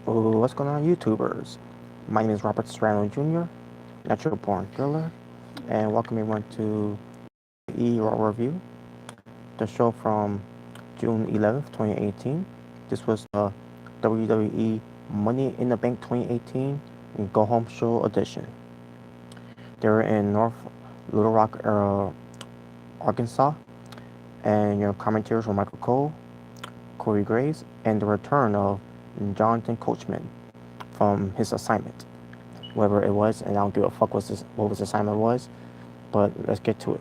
What's going on, YouTubers? My name is Robert Serrano Jr., natural born thriller, and welcome everyone to WWE RAW review, the show from June 11th, 2018. This was the WWE Money in the Bank 2018 Go Home Show edition. They were in North Little Rock, Arkansas, and your commentators were Michael Cole, Corey Graves, and the return of Jonathan Coachman from his assignment, whatever it was, and I don't give a fuck what his assignment was, but let's get to it.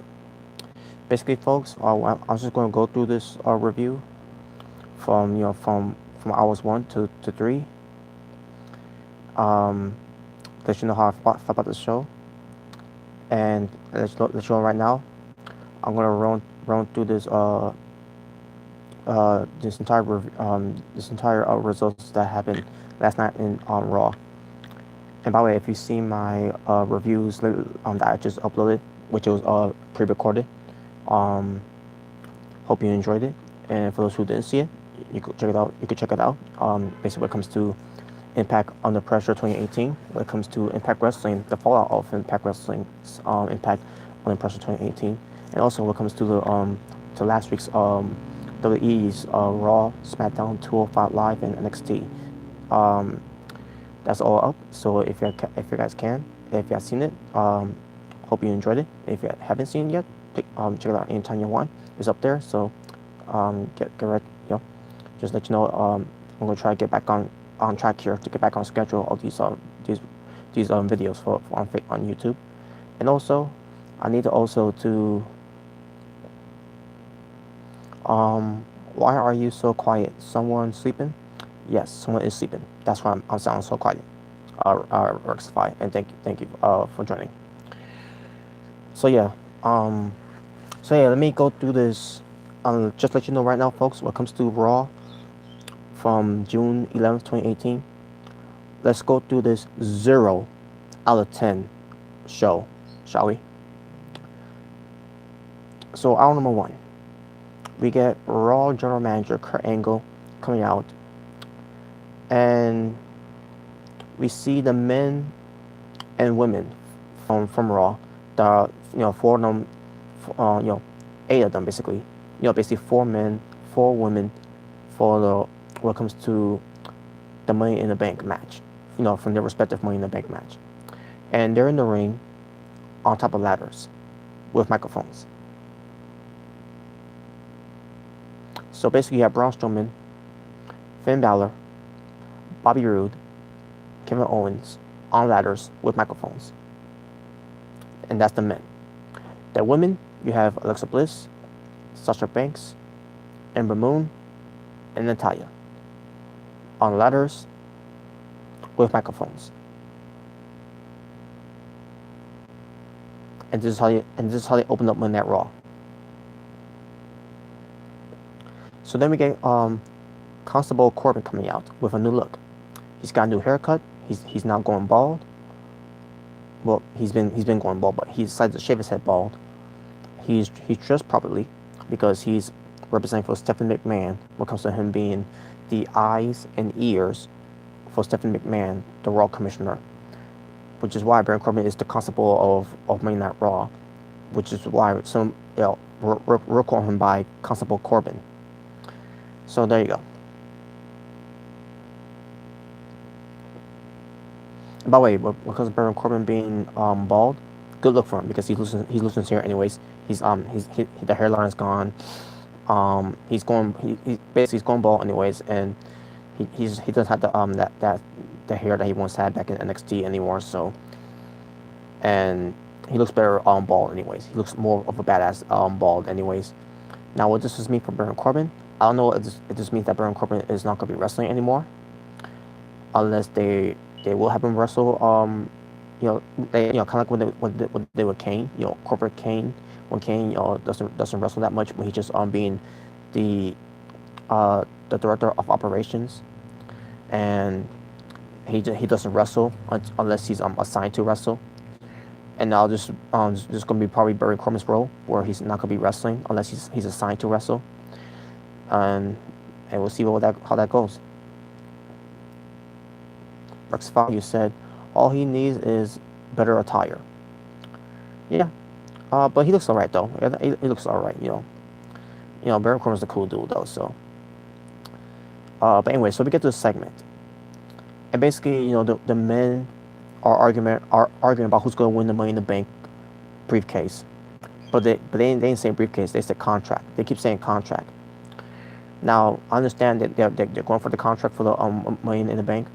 Basically, folks, I'm just going to go through this review from hours 1 to 3. Let you know how I felt about the show, and let you know right now. I'm gonna run through this this entire results that happened last night on Raw. And by the way, if you've seen my reviews that I just uploaded, which was pre-recorded, hope you enjoyed it. And for those who didn't see it, you could check it out. Basically, when it comes to Impact Under Pressure 2018, when it comes to Impact Wrestling, the fallout of Impact Wrestling's Impact Under Pressure 2018, and also when it comes to the to last week's WWE's Raw, SmackDown, 205 Live, and NXT. That's all up. So if you guys seen it, hope you enjoyed it. If you haven't seen it yet, check it out anytime you want. It's up there. So get right. Just let you know. I'm gonna try to get back on track here to get back on schedule of these videos on YouTube. And also, I need to why are you so quiet? Someone sleeping? Yes, someone is sleeping. That's why I'm sounding so quiet. Rectify, and thank you for joining. So yeah, let me go through this. Just let you know right now, folks. When it comes to Raw from June 11th, 2018, let's go through this 0 out of 10 show, shall we? So hour number 1, we get Raw General Manager Kurt Angle coming out, and we see the men and women from Raw. The 4 of them, 8 of them basically. Basically 4 men, 4 women for the when it comes to the Money in the Bank match. From their respective Money in the Bank match, and they're in the ring on top of ladders with microphones. So basically, you have Braun Strowman, Finn Balor, Bobby Roode, Kevin Owens on ladders with microphones. And that's the men. The women, you have Alexa Bliss, Sasha Banks, Ember Moon, and Natalya on ladders with microphones. And this is how they opened up Monday Night Raw. So then we get Constable Corbin coming out with a new look. He's got a new haircut. He's now going bald. Well, he's been going bald, but he decided to shave his head bald. He's dressed properly because he's representing for Stephanie McMahon when it comes to him being the eyes and ears for Stephanie McMahon, the Raw Commissioner, which is why Baron Corbin is the Constable of Monday Night Raw, which is why some we're calling him by Constable Corbin. So there you go. And by the way, because of Baron Corbin being bald, good look for him because he's losing his hair anyways. The hairline is gone. He's going bald anyways, and he doesn't have the hair that he once had back in NXT anymore. So, and he looks better bald anyways. He looks more of a badass bald anyways. Now, what this mean for Baron Corbin? I don't know if this means that Baron Corbin is not going to be wrestling anymore, unless they will have him wrestle. Kind of like when they were Kane. Corporate Kane. When Kane doesn't wrestle that much, when he just being the director of operations, and he doesn't wrestle unless he's assigned to wrestle. And now this is going to be probably Baron Corbin's role, where he's not going to be wrestling unless he's assigned to wrestle. And we'll see how that goes. Rex Value said all he needs is better attire. Yeah, but he looks alright though. He looks alright. Baron Corbin's a cool dude though. So, but anyway, so we get to the segment, and basically, the men are arguing about who's going to win the Money in the Bank briefcase, but they didn't say briefcase. They said contract. They keep saying contract. Now I understand that they're going for the contract for the Money in the Bank,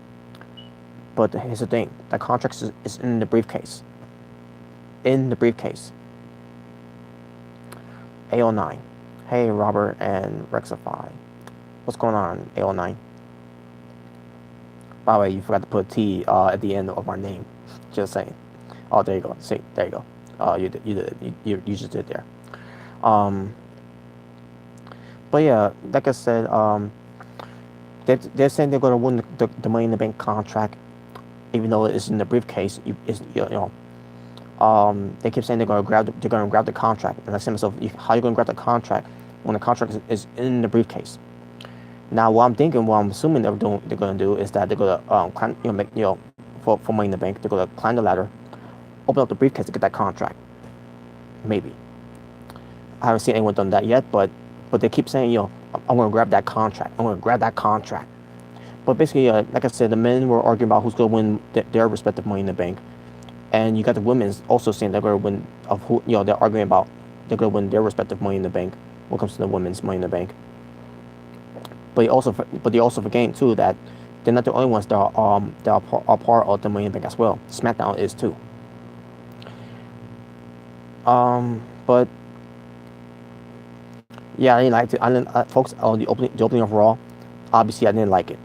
but here's the thing: the contract is in the briefcase. In the briefcase. AO9. Hey, Robert and Rexify. What's going on, AO9? By the way, you forgot to put a T at the end of our name. Just saying. Oh, there you go. See, there you go. You did it. You just did there. But yeah, like I said, they're saying they're going to win the Money in the Bank contract, even though it's in the briefcase. They keep saying they're going to grab the contract, and I say to myself, how are you going to grab the contract when the contract is in the briefcase? Now, what I'm assuming they're going to do is that they're going to climb, for Money in the Bank, they're going to climb the ladder, open up the briefcase to get that contract. Maybe. I haven't seen anyone done that yet, but they keep saying, I'm going to grab that contract. I'm going to grab that contract. But basically, like I said, the men were arguing about who's going to win their respective Money in the Bank. And you got the women also saying they're going to win they're arguing about they're going to win their respective Money in the Bank when it comes to the women's Money in the Bank. But they also forgetting too that they're not the only ones that are part of the Money in the Bank as well. SmackDown is too. But yeah, I didn't like it. Folks, on the opening of Raw, obviously I didn't like it.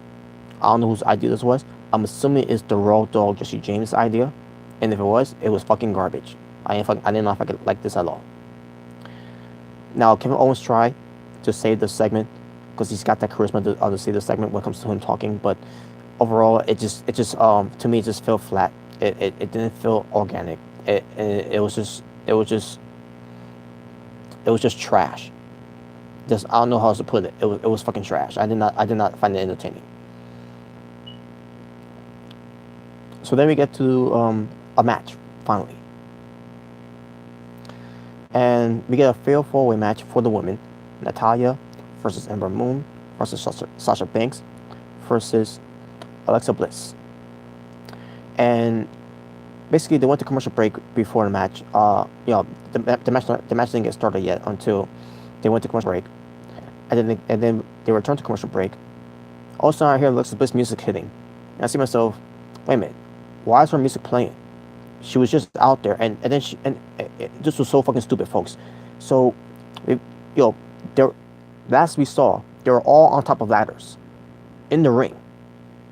I don't know whose idea this was. I'm assuming it's the Raw Dog Jesse James' idea. And if it was fucking garbage. I didn't know if I could like this at all. Now, Kevin Owens tried to save the segment because he's got that charisma to save the segment when it comes to him talking. But overall, it just to me, it just felt flat. It didn't feel organic. It was just trash. I don't know how else to put it. It was fucking trash. I did not find it entertaining. So then we get to a match, finally. And we get a fatal four-way match for the women. Natalya versus Ember Moon versus Sasha Banks versus Alexa Bliss. And basically, they went to commercial break before the match. The match didn't get started yet until they went to commercial break. And then they returned to commercial break. All of a sudden, I hear Alexa Bliss music hitting. And I see myself, wait a minute, why is her music playing? She was just out there, and then this was so fucking stupid, folks. So, last we saw, they were all on top of ladders, in the ring.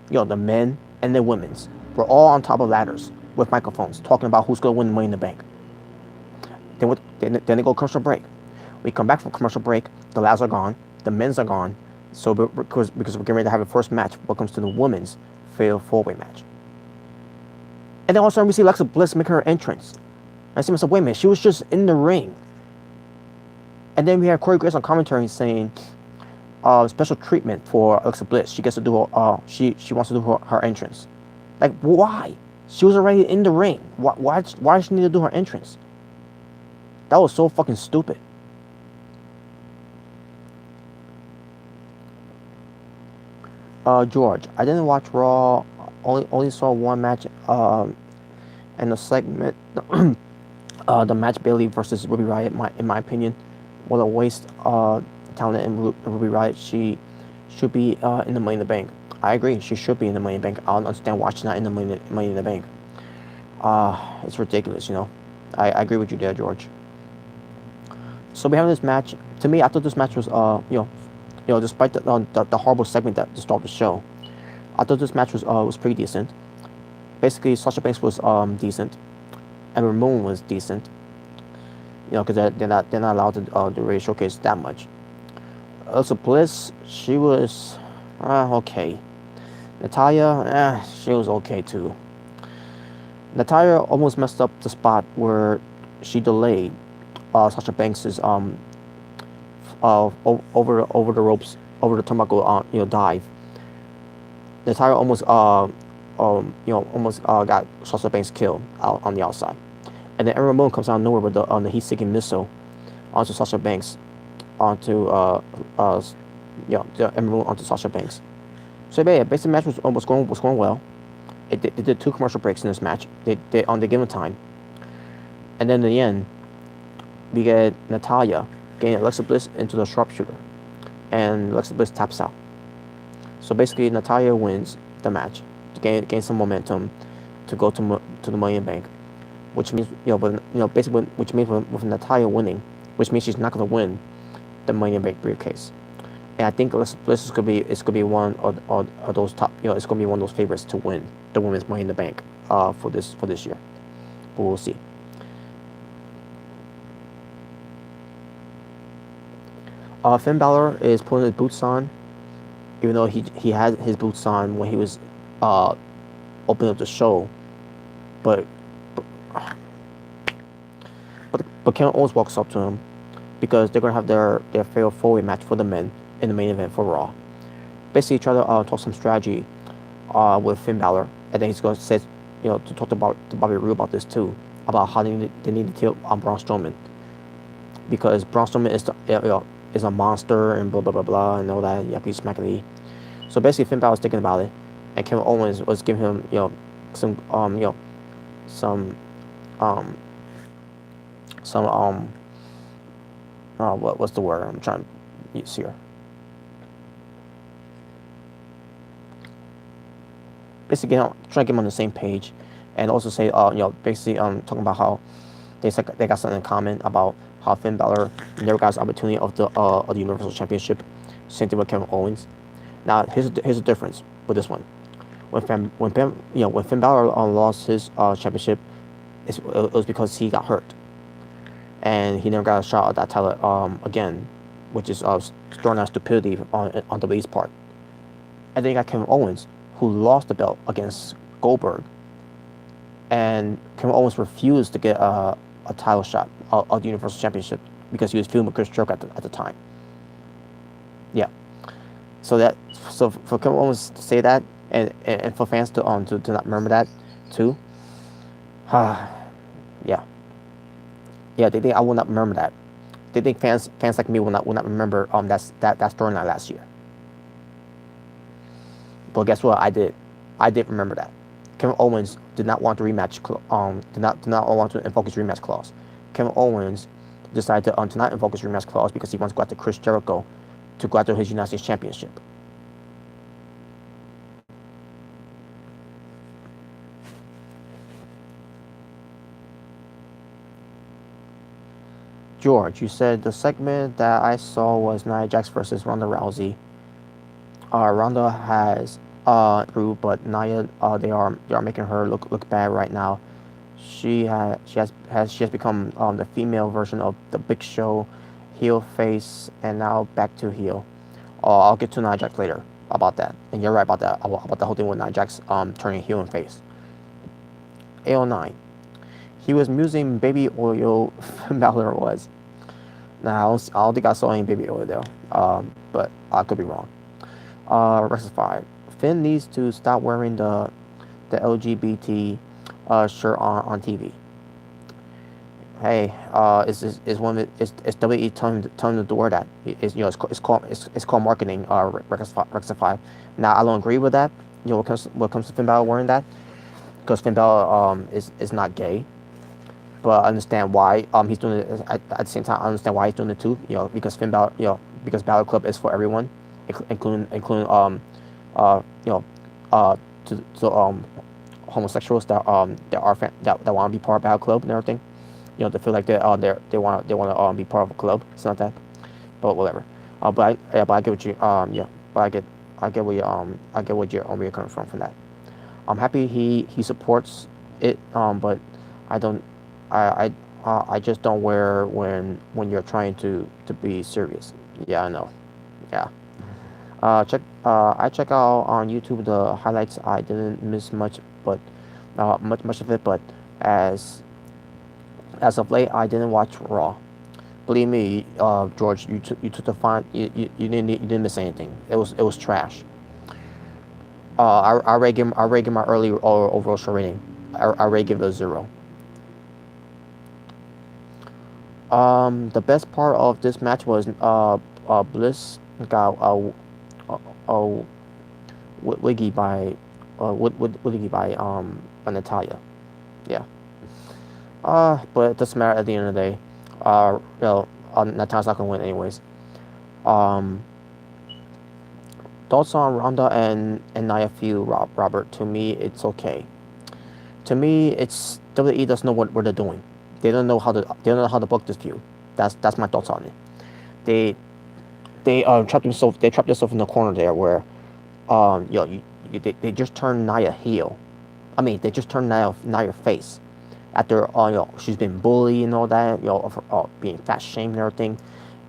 The men and the women's were all on top of ladders with microphones, talking about who's gonna win the Money in the Bank. Then they go commercial break. We come back from commercial break. The lads are gone. The men's are gone. So because we're getting ready to have the first match, what comes to the women's fatal four-way match. And then all of a sudden we see Alexa Bliss make her entrance. I see myself, wait a minute, she was just in the ring. And then we have Corey Graves on commentary saying, special treatment for Alexa Bliss. She gets to do she wants to do her entrance. Like, why? She was already in the ring. Why does she need to do her entrance? That was so fucking stupid. George, I didn't watch Raw. Only saw one match. And the segment, the match Bayley versus Ruby Riott. In my opinion, what a waste. Talent in Ruby Riott. She should be in the Money in the Bank. I agree. She should be in the Money in the Bank. I don't understand why she's not in the Money in the Bank. It's ridiculous, I agree with you there, George. So we have this match. To me, I thought this match was, despite the horrible segment that to start the show, I thought this match was pretty decent. Basically, Sasha Banks was decent, and Ramon was decent. Because they're not allowed to really showcase that much. Also, Bliss, she was okay. Natalya, she was okay too. Natalya almost messed up the spot where she delayed Sasha Banks's over the ropes, over the turnbuckle dive. Natalya almost almost got Sasha Banks killed out on the outside. And then Ember Moon comes out of nowhere with the heat-seeking missile onto Sasha Banks, onto the Ember Moon onto Sasha Banks. So yeah, basically the match was going well. They did 2 commercial breaks in this match. They on the given time. And then in the end, we get Natalya getting Alexa Bliss into the sharpshooter, and Alexa Bliss taps out. So basically, Natalya wins the match to gain some momentum to go to the Money in the Bank, which means basically which means with Natalya winning, which means she's not going to win the Money in the Bank briefcase. And I think Alexa Bliss is going to be one of those top, it's going to be one of those favorites to win the Women's Money in the Bank for this year. But we'll see. Finn Balor is putting his boots on, even though he had his boots on when he was opening up the show, but Kevin Owens walks up to him because they're gonna have their fatal 4-way match for the men in the main event for Raw. Basically, try to talk some strategy with Finn Balor, and then he's gonna say, to talk to Bobby Roode about this too, about how they need to kill Braun Strowman, because Braun Strowman is a monster and blah blah blah blah and all that yucky smackety. So basically, Finn Balor was thinking about it, and Kevin Owens was giving him some what's the word I'm trying to use here? Basically, trying to get them on the same page, and also say basically talking about how they got something in common about how Finn Balor never got his opportunity of the Universal Championship. Same thing with Kevin Owens. Now here's the difference with this one. When Finn Balor lost his championship, it was because he got hurt, and he never got a shot at that title again, which is throwing out stupidity on WWE's part. And then you got Kevin Owens, who lost the belt against Goldberg, and Kevin Owens refused to get a title shot of the Universal Championship because he was feuding with Chris Jericho at the time. Yeah. So for Kevin Owens to say that, and for fans to not remember that too. Yeah. They think I will not remember that. They think fans like me will not remember that storyline last year. But guess what? I did remember that. Kevin Owens did not want the rematch. Did not want to invoke his rematch clause. Kevin Owens decided to not invoke his rematch clause because he wants to go after Chris Jericho to go after his United States Championship. George, you said the segment that I saw was Nia Jax versus Ronda Rousey. Ronda has through, but Nia they are making her look bad right now. She has become the female version of the Big Show, heel face, and now back to heel. I'll get to Nia Jax later about that, and you're right about that, about the whole thing with Nia Jax turning heel and face. 809. He was musing baby oil. Finn Balor was. Now I don't think I saw any baby oil there, but I could be wrong. Rectified. Finn needs to stop wearing the LGBT shirt on TV. Hey, it's WWE telling the door that it's called marketing. Rectified. Now I don't agree with that. What comes to Finn Balor wearing that, because Finn Balor is not gay. But I understand why he's doing it. At the same time, I understand why he's doing it too. Because Finn Balor, because Balor Club is for everyone, including to homosexuals that want to be part of Balor Club and everything. They feel like they want to be part of a club. It's not that, but whatever. But I get what you But I get where you're coming from that. I'm happy he supports it. But I don't. I just don't wear when you're trying to be serious. Yeah, I know. Yeah. I check out on YouTube the highlights. I didn't miss much, but much of it. But as of late, I didn't watch Raw. Believe me, George, you took the fine. You didn't miss anything. It was trash. I rate him my early overall show rating. I rate give it a 0. The best part of this match was Bliss got uh wiggy by wiggy by Natalia. Yeah. But it doesn't matter at the end of the day. Natalia's not gonna win anyways. Um, Thoughts on Ronda and Nia feud, Robert? To me, it's okay. To me, it's WWE doesn't know what they're doing. They don't know how to book this feud. That's my thoughts on it. They they trapped themselves in the corner there where they just turned Nia heel. I mean, they just turned Nia face after she's been bullied and all that, of her, being fat shamed and everything,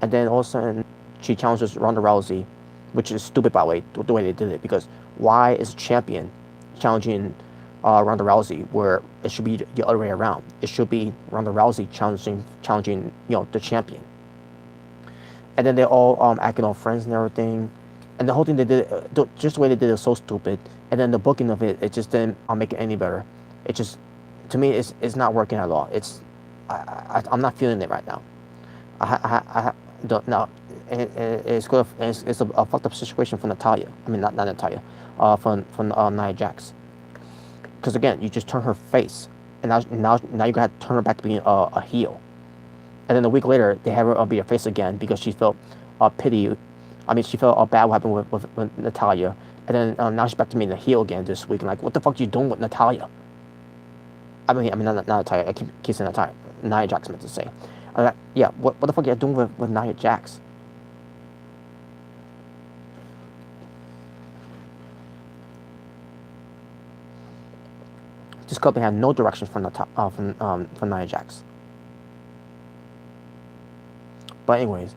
and then all of a sudden she challenges Ronda Rousey, which is stupid by the way they did it, because why is a champion challenging Ronda Rousey where it should be the other way around? It should be Ronda Rousey challenging the champion. And then they're all acting all friends and everything, and the whole thing they did, just the way they did it, was so stupid. And then the booking of it just didn't make it any better. It just, to me, it's not working at all. I'm not feeling it right now. I don't know. It's good. It's a fucked up situation for Natalia. I mean, not Natalia. For Nia Jax. Because again, you just turn her face, and now you gotta turn her back to being a heel. And then a week later, they have her be a face again because she felt pity. I mean, she felt bad what happened with Natalia. And then now she's back to being a heel again this week. And like, what the fuck are you doing with Natalia? I mean, not Natalia. I keep saying Natalia. Nia Jax meant to say. Yeah, what the fuck are you doing with Nia Jax? This company had no direction from Nia Jax. But anyways,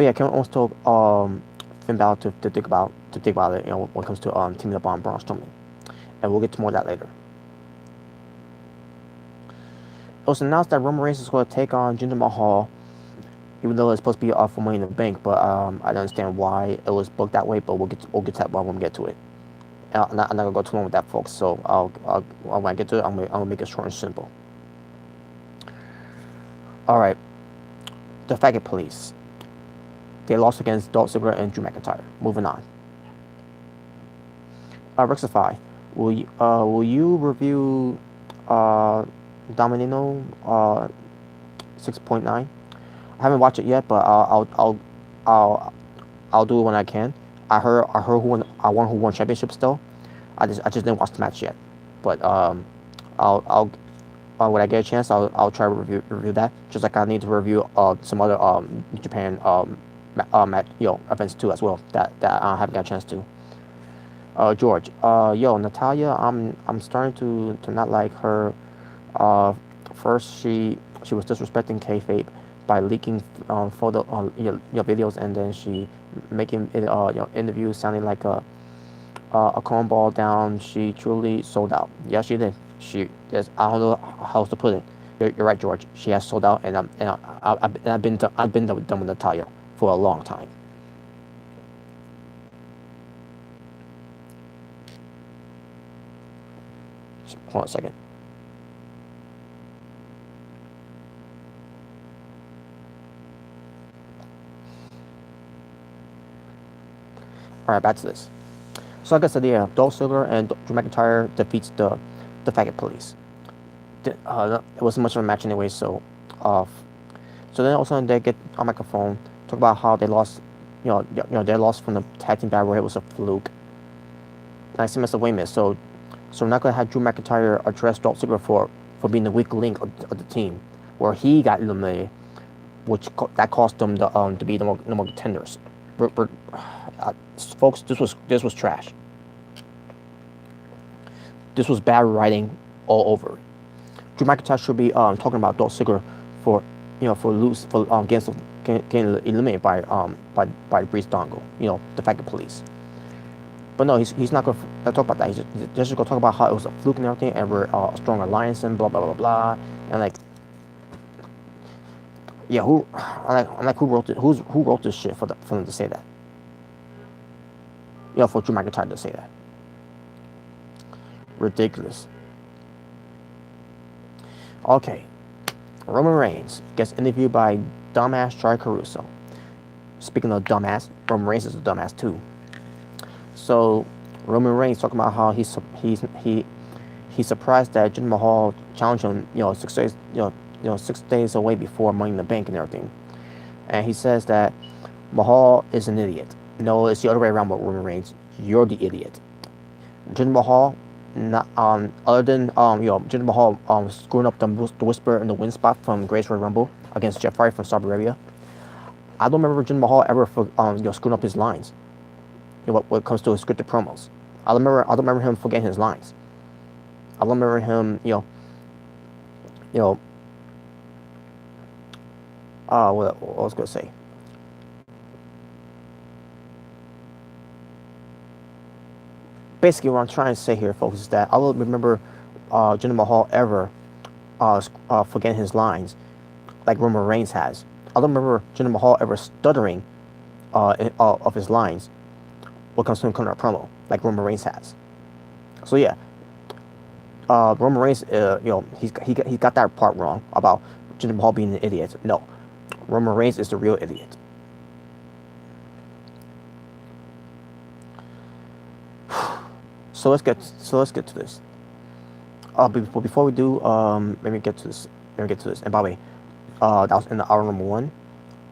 yeah, can we also Finn Balor to think about it, when it comes to teaming up on Braun Strowman, and we'll get to more of that later. It was announced that Roman Reigns is going to take on Jinder Mahal, even though it's supposed to be for Money in the Bank. But I don't understand why it was booked that way. But we'll get to that when we get to it. I'm not gonna go too long with that, folks. So when I get to it, I'm gonna make it short and simple. All right, the Faggot Police. They lost against Dolph Ziggler and Drew McIntyre. Moving on. Rexify, will you review Dominino 6.9? I haven't watched it yet, but I'll do it when I can. I heard who won championship still. I just didn't watch the match yet, but I'll when I get a chance, I'll try to review that. Just like I need to review some other Japan match, events too as well that I haven't got a chance to. George, Natalia, I'm starting to not like her. First she was disrespecting kayfabe by leaking photo videos, and then she making it interviews sounding like a cornball down. She truly sold out. Yeah, she did. I don't know how else to put it. You're right, George. She has sold out, and I've been done with Natalia for a long time. Hold on a second. All right, back to this. So like I said, yeah, Dolph Ziggler and Drew McIntyre defeats the Faggot Police. It wasn't much of a match anyway, so so then all of a sudden they get on microphone, talk about how they lost, they lost from the tag team battle where it was a fluke. And I see myself, wait a minute, so we're not gonna have Drew McIntyre address Dolph Ziggler for being the weak link of the team, where he got eliminated, which that cost them to be no more contenders. Folks, this was trash. This was bad writing all over. Drew McIntyre should be talking about Dolph Ziggler for getting eliminated by Breeze Dongle, the Faggot Police. But no, he's not gonna talk about that. He's just gonna talk about how it was a fluke and everything, and we're a strong alliance and blah blah blah blah. And like, yeah, I'm like who wrote this shit for them to say that? For Drew McIntyre to say that. ridiculous. Okay, Roman Reigns gets interviewed by dumbass Charlie Caruso. Speaking of dumbass, Roman Reigns is a dumbass too. So Roman Reigns talking about how he's surprised that Jinder Mahal challenged him, 6 days, 6 days away before Money in the Bank and everything. And he says that Mahal is an idiot. No, it's the other way around with Roman Reigns. You're the idiot. Jinder Mahal, not other than Jinder Mahal screwing up the whisper in the wind spot from Greatest Royal Rumble against Jeff Hardy from Saudi Arabia. I don't remember Jinder Mahal ever screwing up his lines. When it comes to his scripted promos, I don't remember him forgetting his lines. I don't remember him, what I was gonna say. Basically, what I'm trying to say here, folks, is that I don't remember Jinder Mahal ever forgetting his lines like Roman Reigns has. I don't remember Jinder Mahal ever stuttering of his lines when it comes to him coming out promo like Roman Reigns has. So yeah, Roman Reigns, he got that part wrong about Jinder Mahal being an idiot. No, Roman Reigns is the real idiot. So let's get to this. But before we do, let me get to this. And by the way, that was in the hour number 1.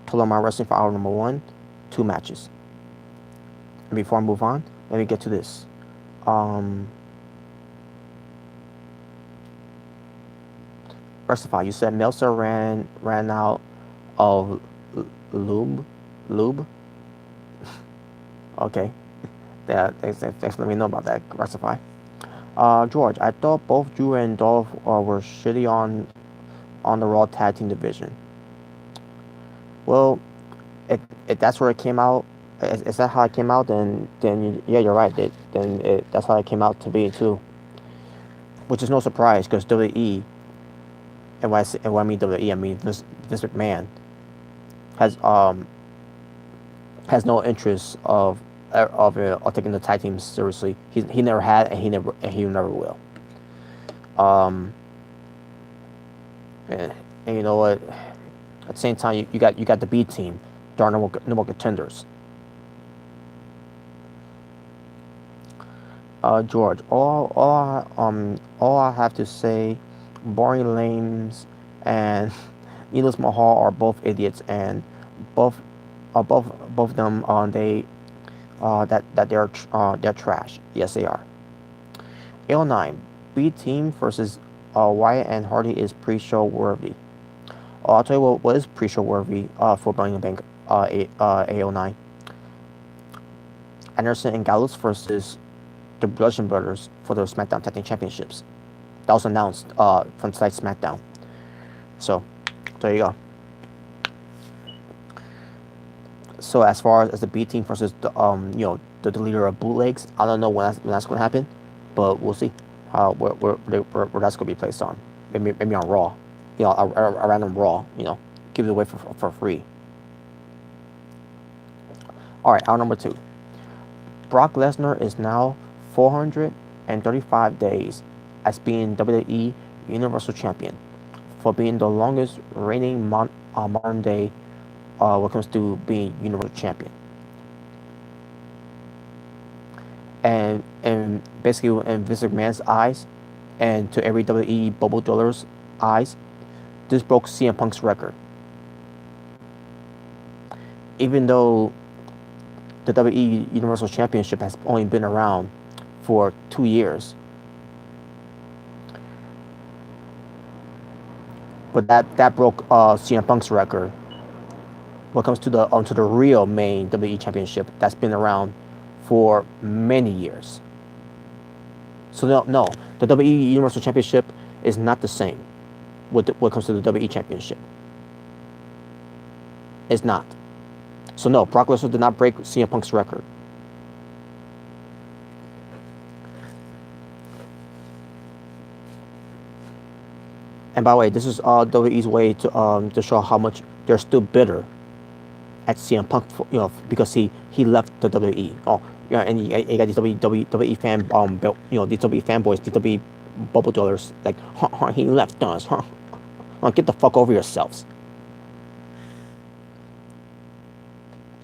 Total amount wrestling for hour number 1, 2 matches. And before I move on, let me get to this. Rectify. You said Meltzer ran out of lube. Okay. Yeah, thanks for letting me know about that. Rectify. George, I thought both Drew and Dolph were shitty on the Raw Tag Team division. Well, if that's where it came out, is that how it came out? Then yeah, you're right. That's how it came out to be too. Which is no surprise because WWE, and when I mean WWE, I mean Vince McMahon has no interest of taking the tag team seriously. He never had, and he never will. And you know what? At the same time, you got the B team. There are no more contenders. George, all I have to say, boring lames and Needless Mahal are both idiots, and both of them they're trash. Yes, they are. AO9 B team versus Wyatt and Hardy is pre-show worthy. I'll tell you what is pre-show worthy for Money in the Bank AO9. Anderson and Gallows versus the Bludgeon Brothers for the SmackDown Tag Team Championships. That was announced from tonight's SmackDown. So there you go. So as far as the B team versus the the leader of Bootlegs, I don't know when that's going to happen, but we'll see where that's going to be placed on. Maybe on Raw, a random Raw, give it away for free. All right, hour number 2. Brock Lesnar is now 435 days as being WWE Universal Champion, for being the longest reigning modern day when it comes to being Universal Champion. And basically in Vince McMahon's eyes, and to every WWE bubble dweller's eyes, this broke CM Punk's record. Even though the WWE Universal Championship has only been around for 2 years, but that broke CM Punk's record when it comes to the real main WWE Championship that's been around for many years. So no, the WWE Universal Championship is not the same when it comes to the WWE Championship. It's not. So no, Brock Lesnar did not break CM Punk's record. And by the way, this is WWE's way to show how much they're still bitter at CM Punk, because he left the WWE. Oh, Yeah, and you got these WWE fan these WWE fanboys, these WWE bubble dwellers, like, he left us, huh? Get the fuck over yourselves,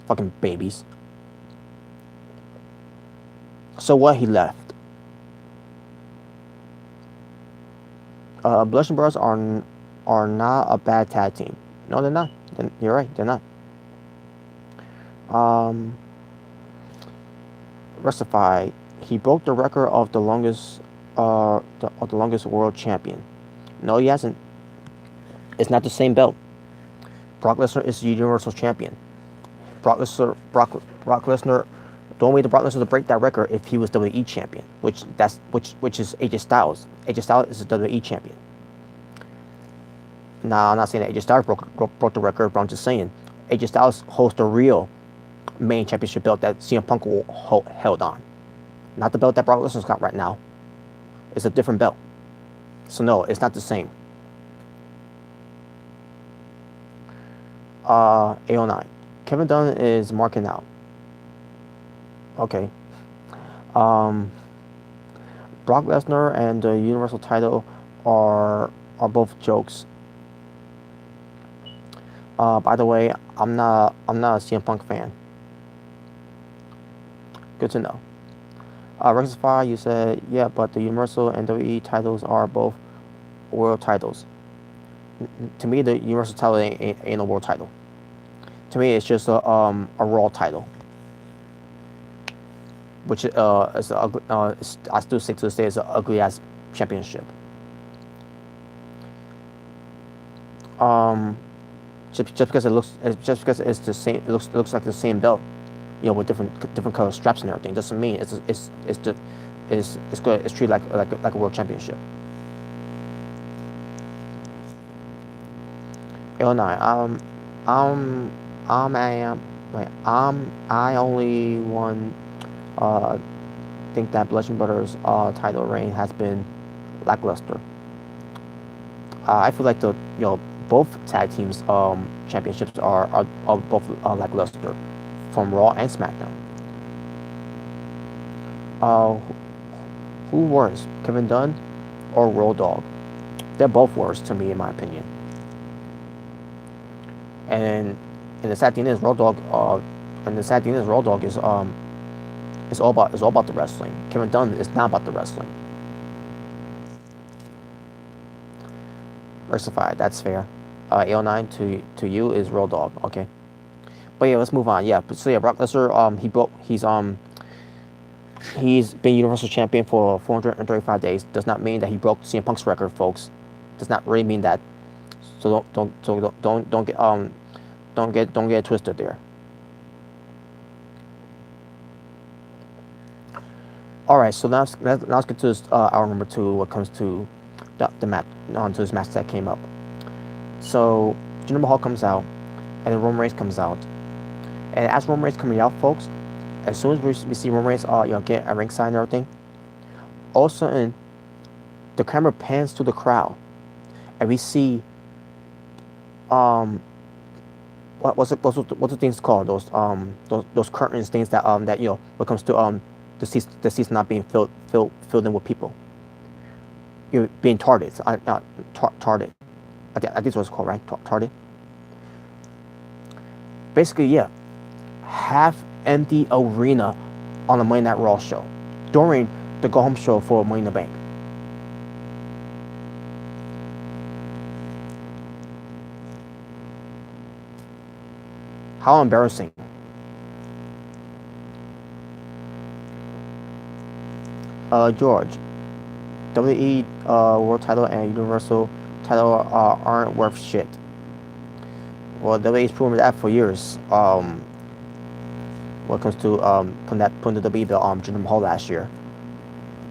fucking babies. So what? He left. Bludgeon Brothers are not a bad tag team. No, they're not. You're right. They're not. Um, Rectify. He broke the record of the longest world champion. No, he hasn't. It's not the same belt. Brock Lesnar is the Universal Champion. Brock Lesnar. The only way to Brock Lesnar to break that record if he was WWE Champion, which is AJ Styles. AJ Styles is the WWE Champion. Now, I'm not saying that AJ Styles broke the record, but I'm just saying AJ Styles holds the real main championship belt that CM Punk held on. Not the belt that Brock Lesnar's got right now. It's a different belt. So no, it's not the same. A09. Kevin Dunn is marking out. Okay. Brock Lesnar and the Universal title are both jokes. By the way, I'm not a CM Punk fan. Good to know. Rectify, you said, yeah, but the Universal and WWE titles are both world titles. To me, the Universal title ain't a world title. To me, it's just a Raw title, which is I still stick to say it's an ugly ass championship. Just because it's the same, it looks like the same belt, with different color straps and everything, doesn't mean it's good. It's treated like a world championship. A09. I only think that Bludgeon Brothers title reign has been lackluster. I feel like both tag teams championships are both lackluster from Raw and SmackDown. Who worse, Kevin Dunn or Road Dogg? They're both worse to me, in my opinion. And the sad thing is, Road Dogg is it's all about the wrestling. Kevin Dunn is not about the wrestling. Versified, that's fair. A09 to you is Road Dogg, okay. But yeah, let's move on. Yeah, so yeah, Brock Lesnar, he's been Universal Champion for 435 days. Does not mean that he broke CM Punk's record, folks. Does not really mean that. So don't get it twisted there. All right, so let's get to this, hour number 2. What comes to the match, onto this match that came up. So Jinder Mahal comes out, and then Roman Reigns comes out, and as Roman Reigns coming out, folks, as soon as we see Roman Reigns, get a ringside and everything, all of a sudden, the camera pans to the crowd, and we see, what's the things called? Those curtains things that when it comes to the seats not being filled in with people. You're being tarded. Tarded. I think that's what it's called, right? Tarded. Basically, yeah. Half empty arena on the Monday Night Raw show during the go home show for Money in the Bank. How embarrassing. George, WWE World Title and Universal Title aren't worth shit. Well, WWE's proven that for years. When it comes to putting the WWE belt on Jinder Mahal last year,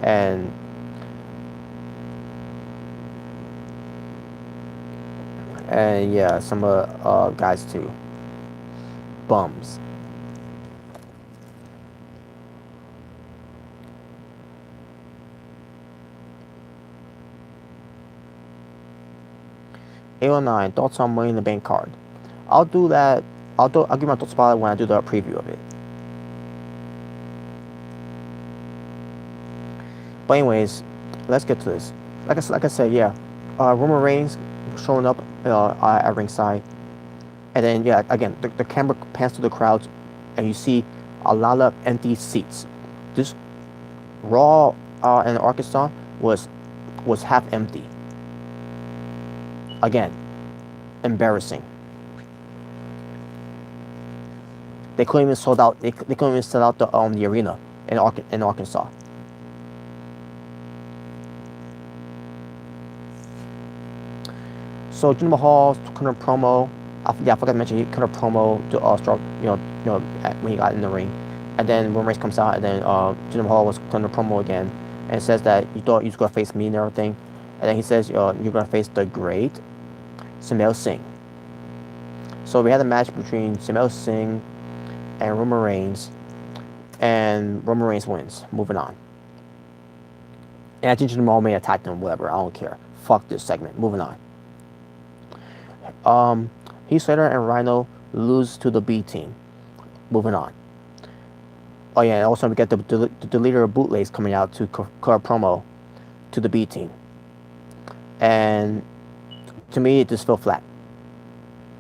and yeah, some guys too. Bums. A09, thoughts on Money in the Bank card. I'll do that. I'll give my thoughts about it when I do the preview of it. But anyways, let's get to this. Like I said, yeah, Roman Reigns showing up at ringside, and then yeah, again the camera pans to the crowds, and you see a lot of empty seats. This Raw in Arkansas was half empty. Again, embarrassing. They couldn't even sold out. They couldn't even sell out the arena in Arkansas. So Jinder Mahal kind of promo. I forgot to mention he kind of promo to start when he got in the ring, and then when Reigns comes out, and then Jinder Mahal was kind of promo again, and says that you thought you was gonna face me and everything, and then he says you're gonna face the great Samel Singh. So we had a match between Samel Singh and Roman Reigns, and Roman Reigns wins. Moving on. And I think Jinder Mahal may attack them, whatever. I don't care. Fuck this segment. Moving on. Heath Slater and Rhino lose to the B team. Moving on. Oh yeah, and also we get the leader of Bootlegs coming out to cut a promo to the B team. And to me, it just felt flat.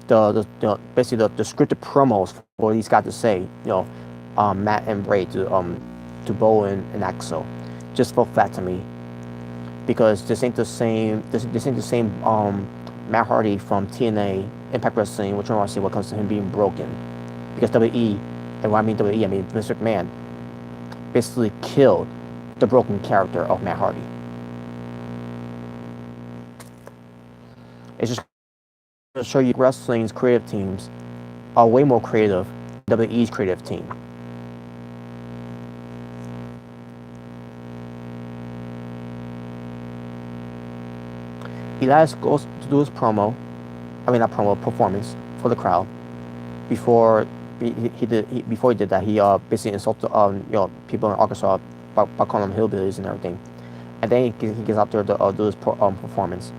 Basically the scripted promos for these guys to say, Matt and Bray to Bowen and Axel, just felt flat to me, because this ain't the same. This ain't the same Matt Hardy from TNA Impact Wrestling, which I want to see what comes to him being broken, because WWE, and when I mean WWE, I mean Vince McMahon, basically killed the broken character of Matt Hardy. It's just to show you wrestling's creative teams are way more creative than WWE's creative team. Elias goes to do his performance for the crowd. Before he did that, he basically insulted people in Arkansas by calling them hillbillies and everything. And then he gets out there to do his performance.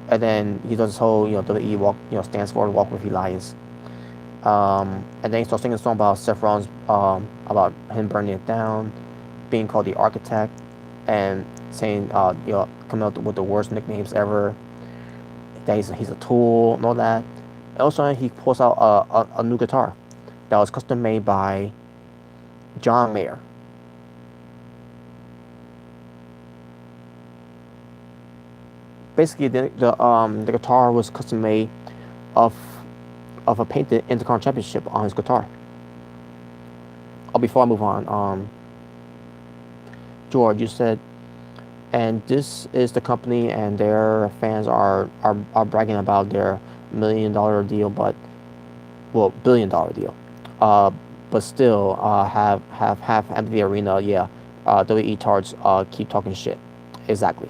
And then he does this whole WWE walk, stands forward walk with Elias. And then he starts singing a song about Seth Rollins, about him burning it down, being called the architect, and saying coming up with the worst nicknames ever, that he's a tool and all that. And also he pulls out a new guitar that was custom made by John Mayer. Basically, the guitar was custom made of a painted Intercontinental Championship on his guitar. Before I move on, George, you said, and this is the company, and their fans are bragging about their $1 million deal, $1 billion deal, but still have empty the arena. Yeah, WWE tards keep talking shit. Exactly.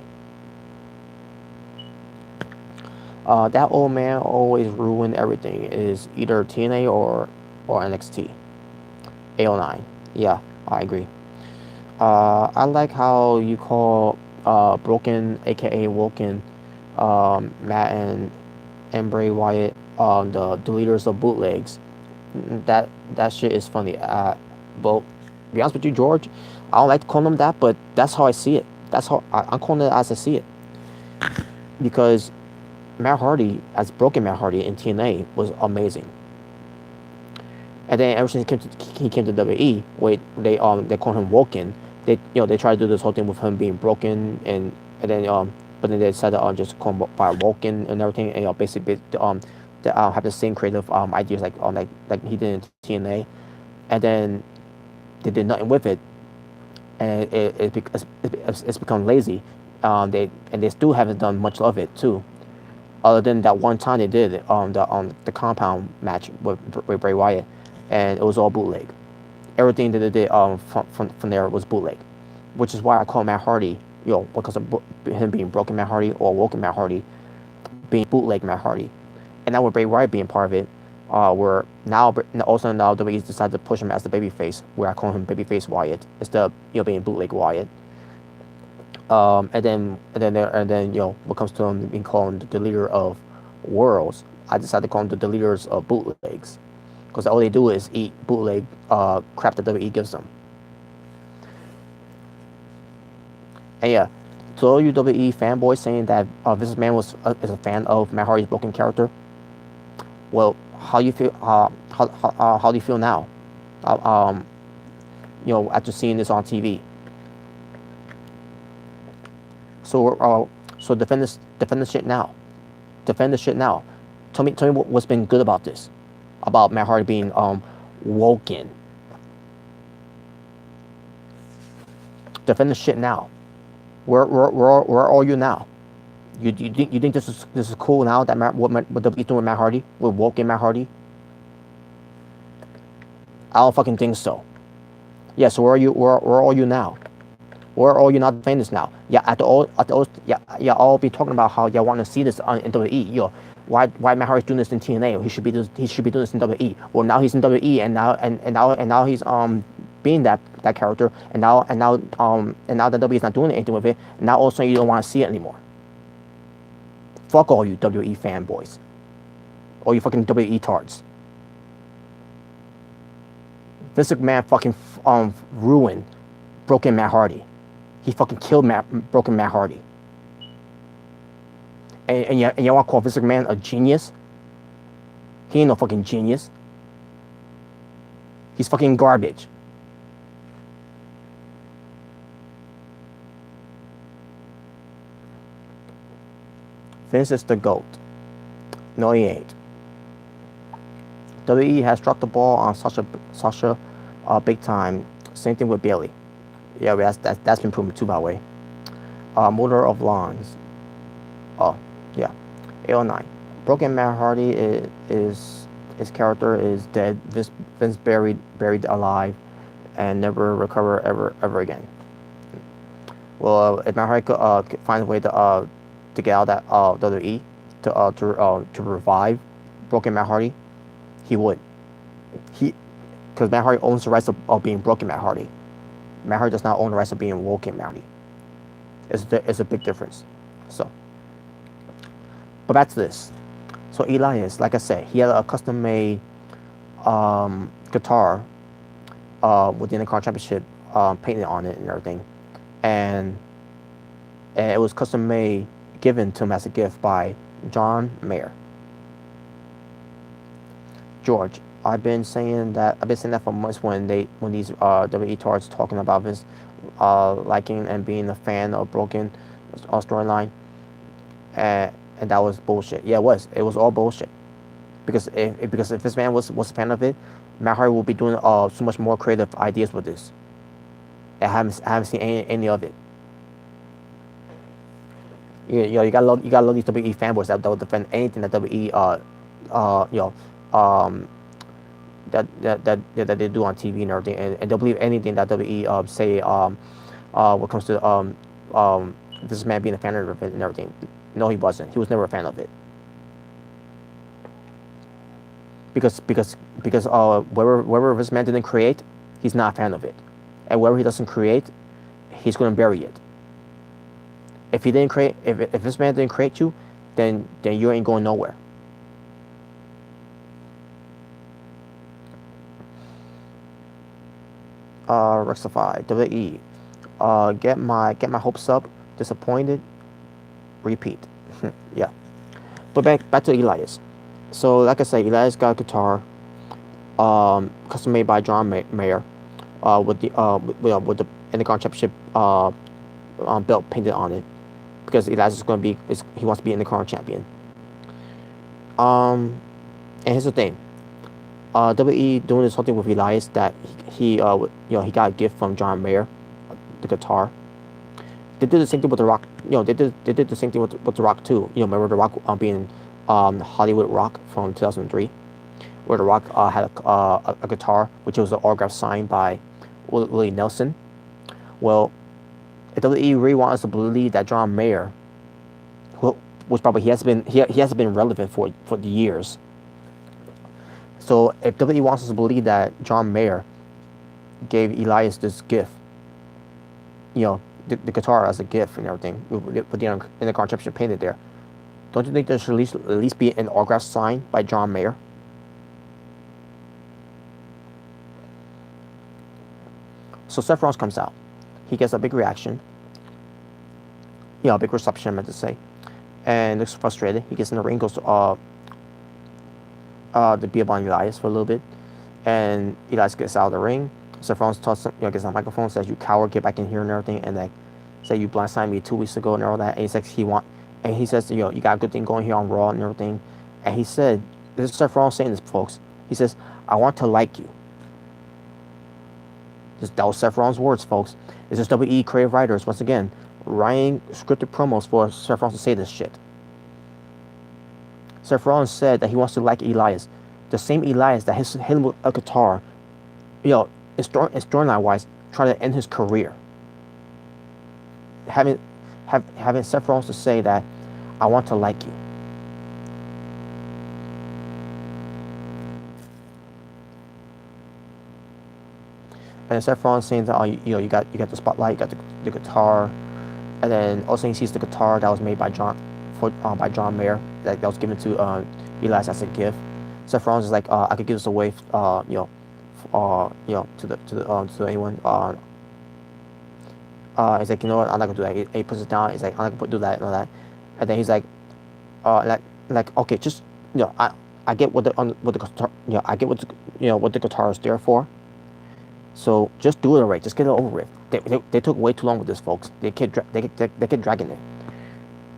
That old man always ruined everything. It is either TNA or NXT. 809. Yeah, I agree. I like how you call Broken, aka Woken, Matt and Bray Wyatt, the leaders of Bootlegs. That shit is funny. But to be honest with you, George, I don't like to call them that, but that's how I see it. That's how I'm calling it as I see it. Because Matt Hardy, as Broken Matt Hardy in TNA, was amazing. And then ever since he came to WWE, they call him Woken. They try to do this whole thing with him being broken, and then but then they decided to just call him by Woken and everything, and basically they have the same creative ideas like he did in TNA, and then they did nothing with it, and it's become lazy. They still haven't done much of it too, other than that one time they did it on the compound match with Bray Wyatt, and it was all bootleg. Everything that they did from there was bootleg, which is why I call Matt Hardy, because of him being Broken Matt Hardy or Woken Matt Hardy, being bootleg Matt Hardy, and now with Bray Wyatt being part of it, where now WWE decided to push him as the babyface, where I call him babyface Wyatt instead of being bootleg Wyatt. And then what comes to him being called the leader of worlds, I decided to call him the leaders of bootlegs, because all they do is eat bootleg crap that WWE gives them. And yeah, to all you WWE fanboys saying that Vince McMahon is a fan of Matt Hardy's broken character, well, how you feel? How do you feel now? Uh, um, after seeing this on TV. So so defend this shit now. Defend this shit now. Tell me what's been good about this, about Matt Hardy being woken. Defend the shit now. Where are you now? You think this is cool now that what they're doing with Matt Hardy, with woken Matt Hardy? I don't fucking think so. Yeah, so where are you now? Where are you not famous now? Yeah, yeah, I'll be talking about how y'all want to see this in WWE. Why Matt Hardy's doing this in TNA? He should be doing this in WWE. Well, now he's in WWE, and now he's being that character, and now that WWE is not doing anything with it. And now all of a sudden you don't want to see it anymore. Fuck all you WWE fanboys, all you fucking WWE tards. Vince McMahon fucking ruined broken Matt Hardy. He fucking killed broken Matt Hardy. And you want to call Vince McMahon a genius? He ain't no fucking genius. He's fucking garbage. Vince is the GOAT. No, he ain't. WWE has struck the ball on such a big time. Same thing with Bailey. Yeah, that's been proven too, by the way. Motor of Lawns. Oh, yeah. 809. Broken Matt Hardy is his character is dead. Vince buried alive, and never recover ever again. Well, if Matt Hardy could find a way to get out of that WWE to revive broken Matt Hardy, he would. Because Matt Hardy owns the rights of being broken Matt Hardy. Matt Hardy does not own the rights of being woken Matt Hardy. It's a big difference. So, but back to this. So Elias, like I said, he had a custom-made guitar with the Intercontinental Championship painted on it and everything, and it was custom-made, given to him as a gift by John Mayer. George, I've been saying that for months when these WWE tards talking about Vince liking and being a fan of broken storyline, and that was bullshit. Yeah, it was all bullshit. Because if this man was a fan of it, Matt Hardy will be doing so much more creative ideas with this. I haven't seen any of it. You gotta love these WWE fanboys that will defend anything that WWE that they do on TV and everything, and they'll believe anything that WWE say when it comes to this man being a fan of it and everything. No, he wasn't. He was never a fan of it. Because wherever this man didn't create, he's not a fan of it, and wherever he doesn't create, he's going to bury it. If he didn't create, if this man didn't create you, then you ain't going nowhere. Rectify WWE. Get my hopes up. Disappointed. Repeat. Yeah. But back to Elias. So like I said, Elias got a guitar, custom made by John Mayer, with the Intercontinental Championship belt painted on it, because Elias is going to he wants to be Intercontinental champion. And here's the thing. WWE doing this whole thing with Elias that he got a gift from John Mayer, the guitar. They did the same thing with The Rock. They did the same thing with The Rock too. Remember The Rock being Hollywood Rock from 2003, where The Rock had a guitar which was an autograph signed by Willie Nelson. Well, if WWE really wants us to believe that John Mayer, which probably he hasn't been relevant for the years. So if WWE wants us to believe that John Mayer gave Elias this gift, the guitar as a gift and everything, with the Intercontinental Championship painted there, don't you think there should at least be an autograph signed by John Mayer? So Seth Rollins comes out. He gets a big reaction. big reception, I meant to say. And looks frustrated. He gets in the ring, goes to be upon Elias for a little bit, and Elias gets out of the ring. Seth Rollins gets on the microphone, says, "You coward, get back in here," and everything, and like, say you blindsided me 2 weeks ago and all that. And he says, you got a good thing going here on Raw and everything. And he said, this is Seth Rollins saying this, folks. He says, "I want to like you." That was Seth Rollins' words, folks. This is WWE creative writers once again writing scripted promos for Seth Rollins to say this shit. Seth Rollins said that he wants to like Elias, the same Elias that hit him with a guitar, storyline wise, trying to end his career. Having Seth Rollins to say that, "I want to like you." And Seth Rollins saying that, you got the spotlight, you got the guitar, and then also he sees the guitar that was made by John Mayer that was given to Elias as a gift. Seth Rollins is like, "I could give this away, to anyone." He's like, "You know what? I'm not gonna do that." He puts it down. He's like, "I'm not gonna do that and all that." And then he's like, "Okay, just I get what the guitar, I get what the guitar is there for. So just do it already. Just get it over with." They took way too long with this, folks. They kept dragging it.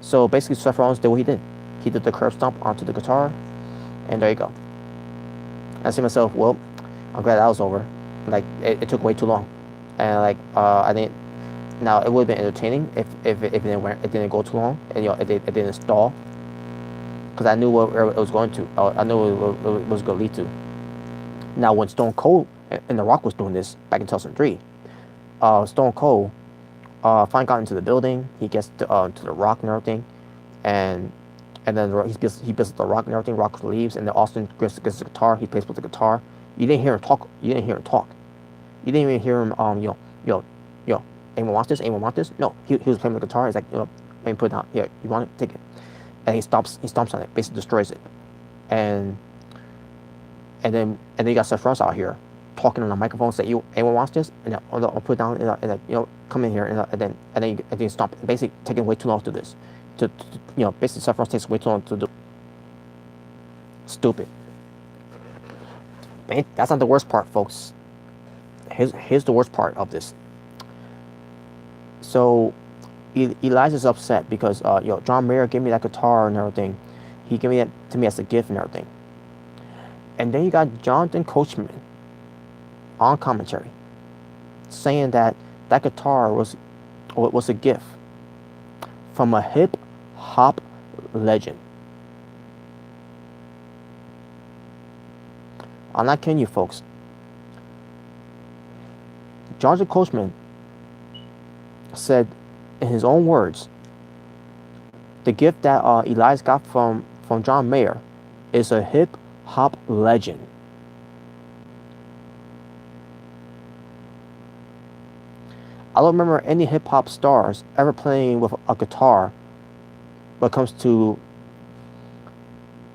So basically, Seth Rollins did what he did. He did the curb stomp onto the guitar, and there you go. I say to myself, well, I'm glad that was over. Like it took way too long, and like I didn't. Now it would have been entertaining if it didn't go too long, and it didn't stall, because I knew where it was going to. I knew what it was going to lead to. Now when Stone Cold and The Rock was doing this back in 2003, Stone Cold finally got into the building. He gets to the Rock and everything, and then he builds The Rock and everything. Rock leaves, and then Austin gets the guitar. He plays with the guitar. You didn't hear him talk. You didn't even hear him anyone wants this? Anyone want this? No, he was playing with the guitar. He's like, let me put it down. Yeah, you want it? Take it. And he stomps on it, basically destroys it. And then you got Seth Rollins out here talking on the microphone, say, anyone wants this? And I'll put it down, and then come in here, and then you stomp. Basically, taking way too long to do this. Basically Seth Rollins takes way too long to do. Stupid. Man, that's not the worst part, folks. Here's the worst part of this. So Elias is upset because John Mayer gave me that guitar and everything. He gave me that to me as a gift and everything. And then you got Jonathan Coachman on commentary saying that guitar was a gift from a hip hop legend. I'm not kidding you, folks. Jonathan Coachman said, in his own words, the gift that Elias got from John Mayer is a hip hop legend. I don't remember any hip hop stars ever playing with a guitar when it comes to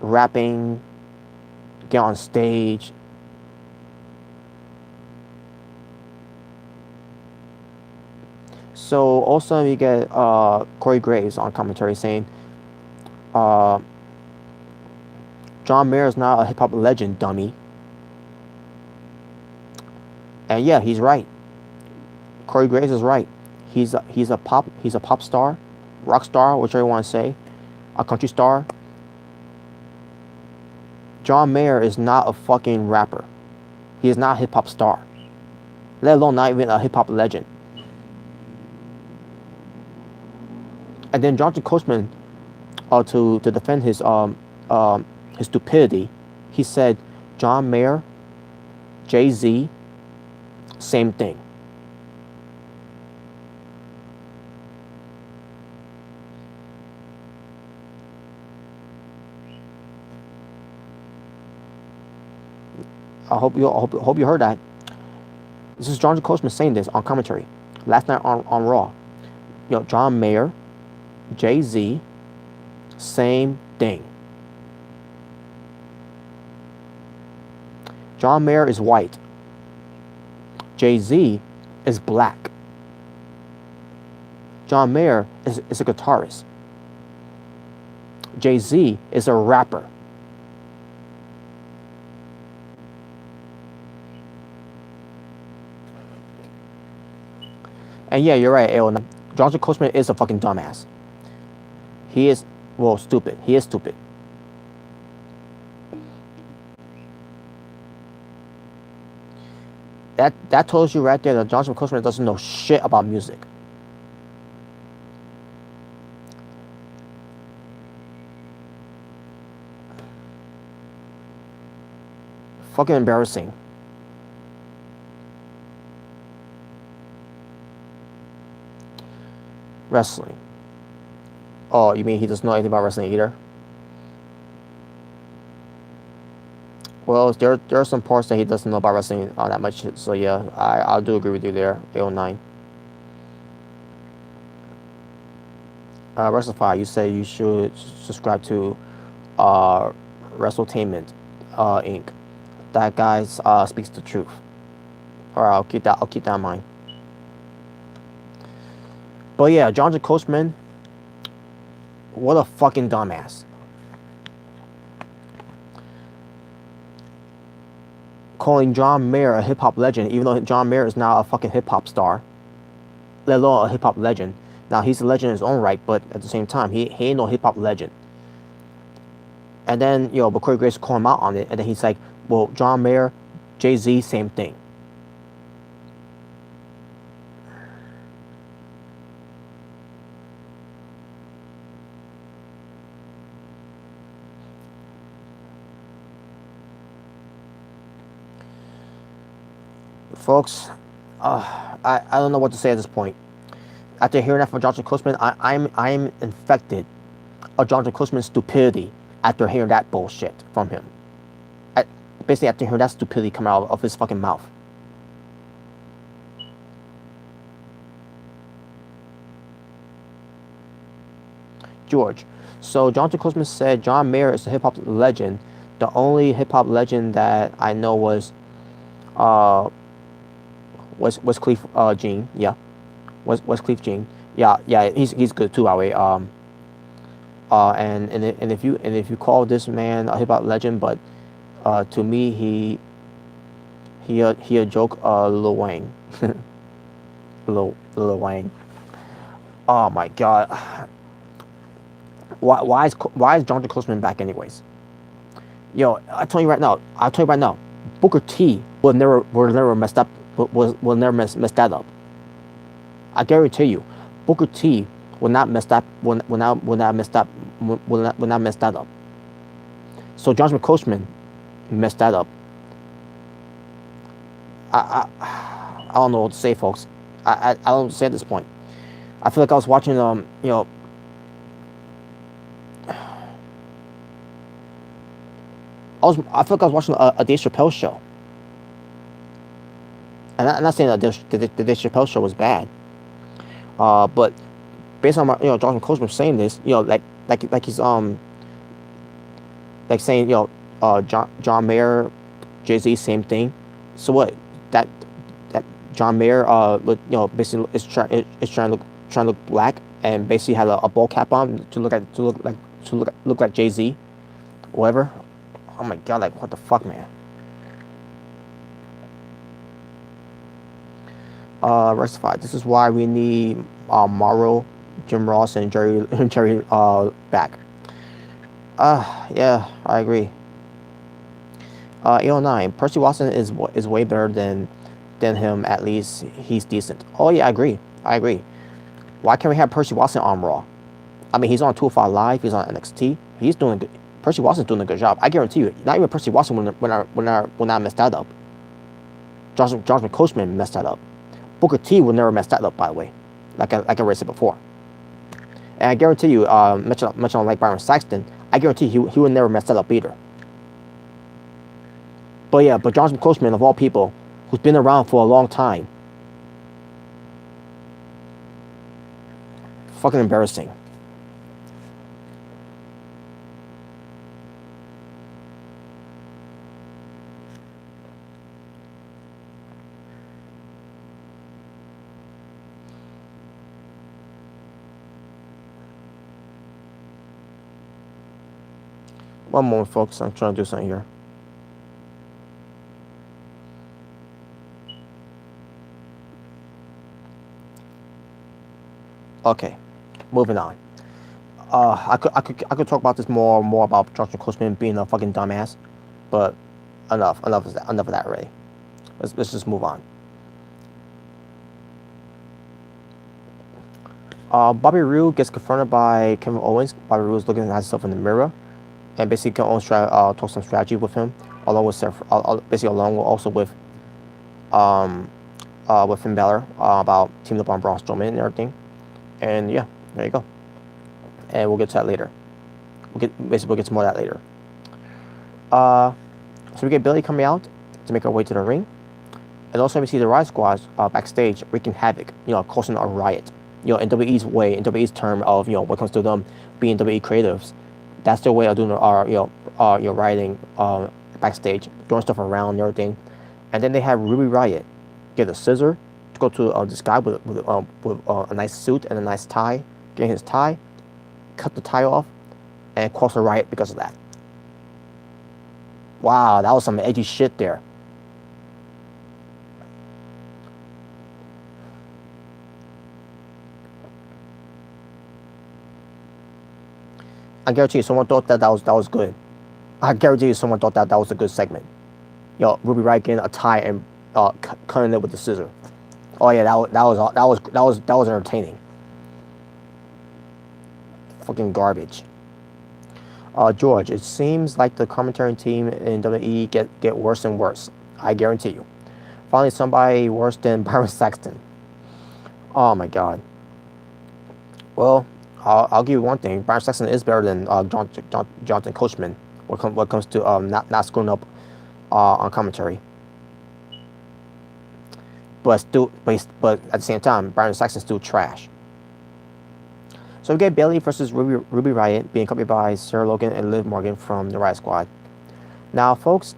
rapping, get on stage. So also you get Corey Graves on commentary saying John Mayer is not a hip hop legend, dummy. And yeah, he's right. Corey Graves is right. He's a pop star, rock star, whichever you want to say, a country star. John Mayer is not a fucking rapper. He is not a hip hop star, let alone not even a hip hop legend. And then Jonathan Coachman, to defend his stupidity, he said John Mayer, Jay-Z, same thing. I hope you heard that. This is Jonathan Coachman saying this on commentary last night on Raw. John Mayer, Jay-Z, same thing. John Mayer is white. Jay-Z is black. John Mayer is a guitarist. Jay-Z is a rapper. And yeah, you're right, Aon. Jonathan Coachman is a fucking dumbass. He is, well, stupid. He is stupid. That tells you right there that Jonathan Coachman doesn't know shit about music. Fucking embarrassing. Wrestling. Oh, you mean he doesn't know anything about wrestling either? Well, there are some parts that he doesn't know about wrestling that much. So yeah, I do agree with you there. 809. WrestleFi, you say you should subscribe to WrestleTainment Inc. That guy speaks the truth. Alright, I'll keep that in mind. But yeah, Jonathan Coachman, what a fucking dumbass. Calling John Mayer a hip hop legend, even though John Mayer is now a fucking hip hop star, let alone a hip hop legend. Now he's a legend in his own right, but at the same time, he ain't no hip hop legend. And then but Corey Graves called him out on it, and then he's like, "Well, John Mayer, Jay-Z, same thing." Folks, I don't know what to say at this point. After hearing that from Jonathan Coachman, I'm infected of Jonathan Coachman's stupidity after hearing that bullshit from him. Basically, after hearing that stupidity come out of his fucking mouth. George, so Jonathan Coachman said John Mayer is a hip hop legend. The only hip hop legend that I know was Cliff Jean, yeah. Was Cliff Jean. Yeah, he's good too, by the way. And if you call this man a hip hop legend, but to me he a joke, Lil Wayne. Lil Wayne. Oh my god. Why is Jonathan Coachman back anyways? I'll tell you right now, Booker T will never mess that up. I guarantee you, Booker T will not mess that up. So Jonathan Coachman messed that up. I don't know what to say, folks. I don't say at this point. I feel like I was watching I feel like I was watching a Dave Chappelle show. And I'm not saying that the Dave Chappelle show was bad. But based on my, Jonathan Coachman saying this, like he's like saying, John Mayer, Jay-Z, same thing. So what? That John Mayer, basically is trying to look black and basically had a ball cap on to look like Jay-Z, whatever. Oh my god, like what the fuck, man. Rectified. This is why we need Morrow, Jim Ross, and Jerry back. Yeah, I agree. 809. Percy Watson is way better than him. At least he's decent. Oh yeah, I agree. Why can't we have Percy Watson on Raw? I mean, he's on 205 Live. He's on NXT. He's doing good. Percy Watson's doing a good job. I guarantee you. Not even Percy Watson when I messed that up. Jonathan Coachman messed that up. Booker T would never mess that up, by the way, like I already said before. And I guarantee you, mention like Byron Saxton, I guarantee he would never mess that up either. But yeah, Jonathan Coachman, of all people, who's been around for a long time, fucking embarrassing. One moment, folks. I'm trying to do something here. Okay, moving on. I could talk about this more about Joshua Coachman being a fucking dumbass, but enough of that already. Let's just move on. Bobby Roode gets confronted by Kevin Owens. Bobby Roode is looking at himself in the mirror, and basically Kevin Owens talk some strategy with him, along with basically along with also with Finn Balor about teaming up on Braun Strowman and everything. And yeah, there you go. And we'll get to that later. We'll get to more of that later. So we get Billy coming out to make our way to the ring, and also we see the Riot Squad backstage wreaking havoc, causing a riot. In WWE's way, in WWE's term of what comes to them being WWE creatives, that's their way of doing rioting backstage, throwing stuff around and everything. And then they have Ruby Riot get a scissor to go to this guy with a nice suit and a nice tie, get his tie, cut the tie off, and cause a riot because of that. Wow, that was some edgy shit there. I guarantee you, someone thought that was good. I guarantee you, someone thought that was a good segment. Ruby Riott getting a tie and cutting it with the scissor. Oh yeah, that was entertaining. Fucking garbage. George, it seems like the commentary team in WWE get worse and worse. I guarantee you. Finally, somebody worse than Byron Saxton. Oh my god. Well, I'll give you one thing. Byron Saxton is better than Jonathan Coachman when it comes to not screwing up on commentary. But at the same time, Byron Saxton's still trash. So we get Bayley versus Ruby Riott being accompanied by Sarah Logan and Liv Morgan from the Riot Squad. Now, folks,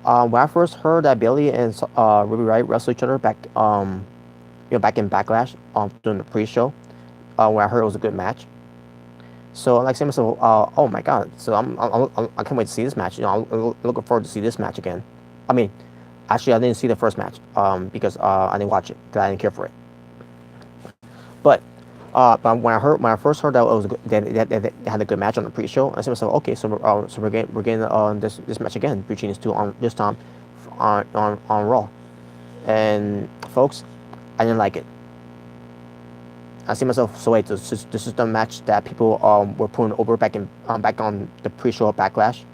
when I first heard that Bayley and Ruby Riott wrestled each other back in Backlash during the pre-show, when I heard it was a good match. So like saying to myself, oh my god! So I can't wait to see this match. I'm looking forward to see this match again. I mean, actually, I didn't see the first match because I didn't watch it because I didn't care for it. But when I first heard that it was they had a good match on the pre-show, I said to myself, okay, so we're getting this match again between these two on this time on Raw, and folks, I didn't like it. I see myself. So wait, this is the match that people were putting over back on the pre-show Backlash.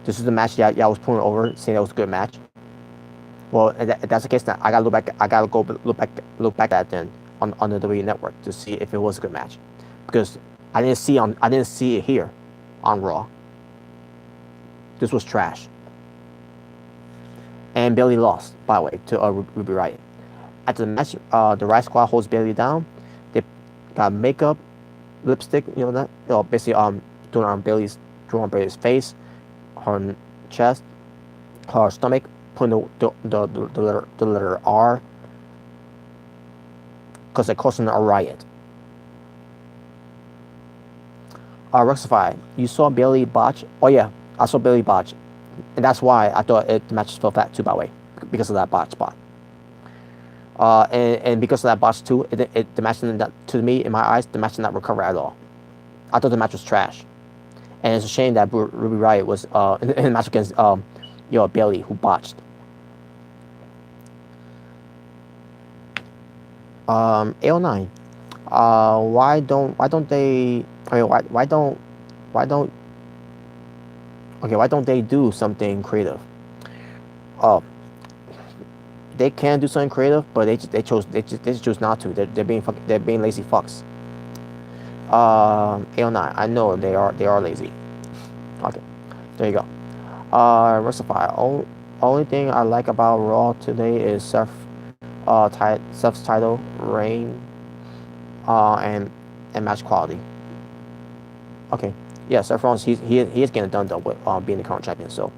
This is the match that y'all was putting over, saying that was a good match. Well, if that's the case, then I gotta look back. I gotta go look back at that then on the WWE Network to see if it was a good match, because I didn't see it here on Raw. This was trash. And Bayley lost, by the way, to Ruby Riott. After the match, the Riot Squad holds Bayley down. They got makeup, lipstick, basically doing on Bayley's face, her chest, her stomach, putting the letter R, because they're causing a riot. Rectify, you saw Bayley botch? Oh yeah, I saw Bayley botch, and that's why I thought the match fell flat too, by the way, because of that botch spot. And because of that botch too, the match to me, in my eyes, the match did not recover at all. I thought the match was trash, and it's a shame that Ruby Riott was in the match against Bayley, who botched. AO9. Why don't they do something creative? They can do something creative, but they just choose not to. They're being lazy fucks. AO9. I know they are lazy. Okay, there you go. Rectify. Only thing I like about Raw today is Seth's title reign, and match quality. Okay, yeah, Seth Rollins he is getting done though with being the current champion, so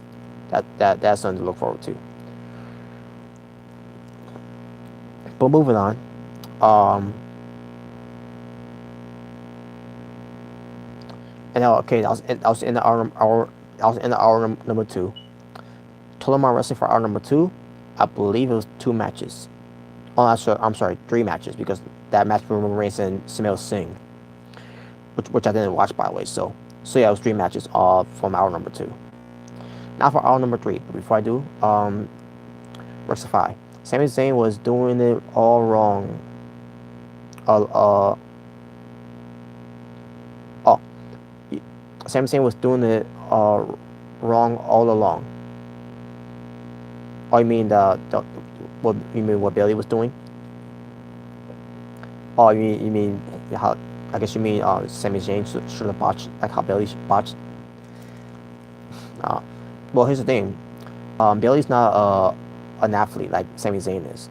that's something to look forward to. But moving on, And now, okay, I was in the I was in the hour number 2. Total amount of wrestling for hour number 2, I believe it was 2 matches. Oh, I'm sorry, 3 matches, because that match between Roman Reigns and Samuel Singh, which I didn't watch, by the way. So yeah, it was 3 matches from hour number 2. Now for hour number 3. But before I do, rectify. Sami Zayn was doing it all wrong. Oh, Sami Zayn was doing it wrong all along. Oh, you mean what Bailey was doing? Oh, you mean how? I guess you mean Sami Zayn should have botched, like how Bailey botched. Well, here's the thing. Bailey's not an athlete like Sami Zayn is.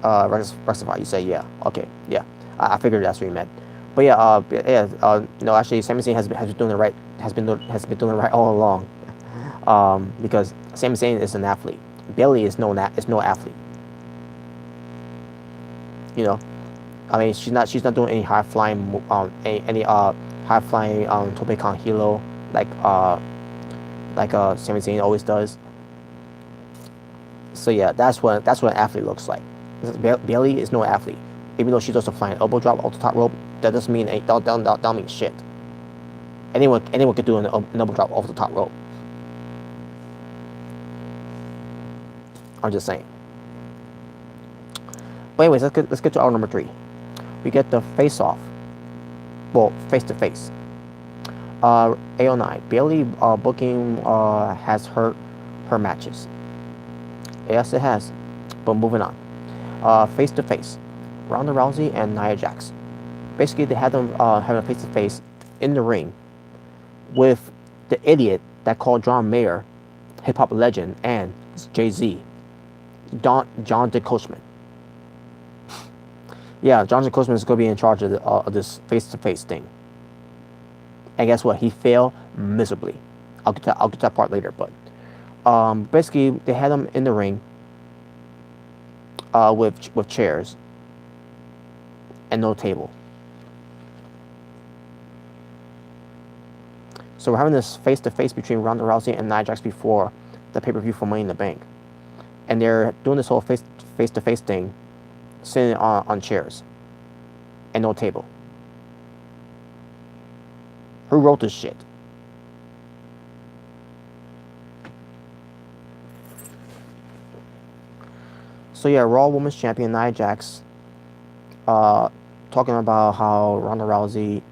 Rectify. You say yeah. Okay, yeah. I figured that's what you meant. But yeah, no, actually, Sami Zayn has been doing it right. Has been doing it right all along. Because Sami Zayn is an athlete. Bailey is no athlete. You know, I mean, she's not doing any high flying any high flying tope con hilo like Sami Zayn always does. So yeah, that's what an athlete looks like. Bailey is no athlete. Even though she does a flying elbow drop off the top rope, that doesn't mean that don't mean shit. Anyone could do an elbow drop off the top rope. I'm just saying. But anyways, let's get to hour number 3. We get the face off. Well, face to face. AO9. Bailey booking has hurt her matches. Yes, it has. But moving on. Face to face. Ronda Rousey and Nia Jax. Basically, they had them having a face to face in the ring with the idiot that called John Mayer hip hop legend and Jay-Z. John D. Coachman. Yeah, John D. Coachman is going to be in charge of this face-to-face thing. And guess what? He failed miserably. I'll get to that part later. But basically, they had him in the ring with chairs and no table. So we're having this face-to-face between Ronda Rousey and Nia Jax before the pay-per-view for Money in the Bank. And they're doing this whole face-to-face thing, sitting on chairs and no table. Who wrote this shit? So yeah, Raw Women's Champion Nia Jax talking about how Ronda Rousey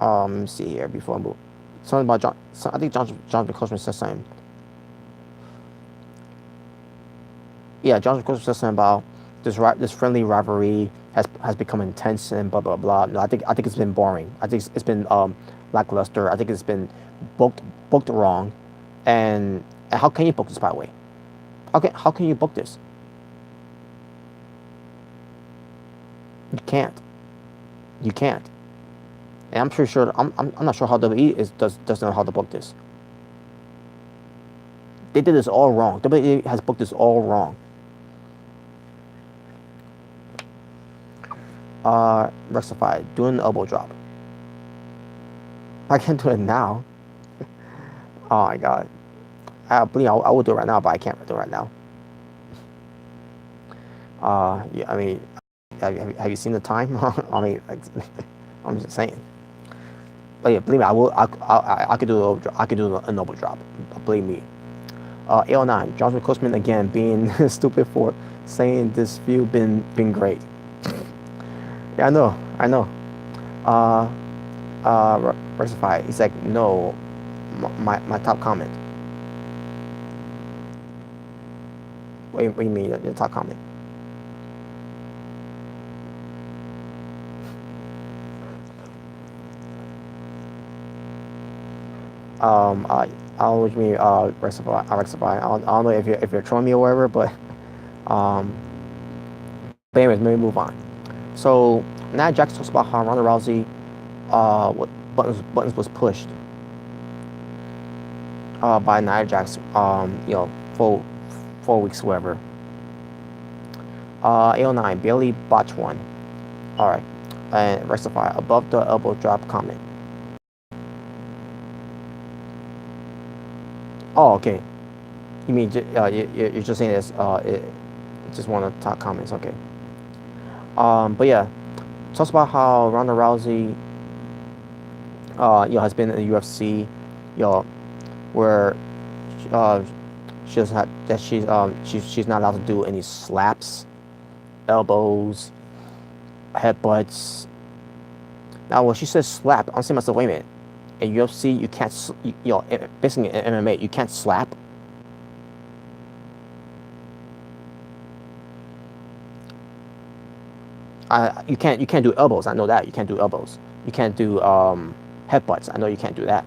let me see here before I move. Something about I think Jonathan Coachman said something. Yeah, Jonathan Coachman said something about this friendly rivalry has become intense and blah blah blah. No, I think it's been boring. I think it's been lackluster. I think it's been booked wrong. And how can you book this, by the way? How can you book this? You can't. You can't. And I'm pretty sure I'm not sure how WWE doesn't know how to book this. They did this all wrong. WWE has booked this all wrong. Rectify, doing the elbow drop. I can't do it now. Oh my god. I would do it right now, but I can't do it right now. Yeah, I mean, have you seen the time? I mean, I'm just saying. But yeah, believe me, I could do a elbow drop. Believe me. AO9, Jonathan Coachman again being stupid for saying this feud been great. Yeah, I know. Rectify. He's like, no, my top comment. What do you mean your top comment? I don't mean rectify. I don't know if you're trolling me or whatever, but anyways, maybe move on. So Nia Jax talks about how Ronda Rousey, what buttons was pushed by Nia Jax, 4 weeks, whatever. AO9, Bailey botch one. Alright. And rectify above the elbow drop comment. Oh, okay. You mean you're just saying this? Just one of the top comments. Okay. But yeah, talks about how Ronda Rousey, has been in the UFC, where, she doesn't have that she's not allowed to do any slaps, elbows, headbutts. Now, when she says slap, I'm saying myself, wait a minute. In UFC, you can't, basically in MMA, you can't slap. You can't do elbows. I know that you can't do elbows. You can't do headbutts. I know you can't do that.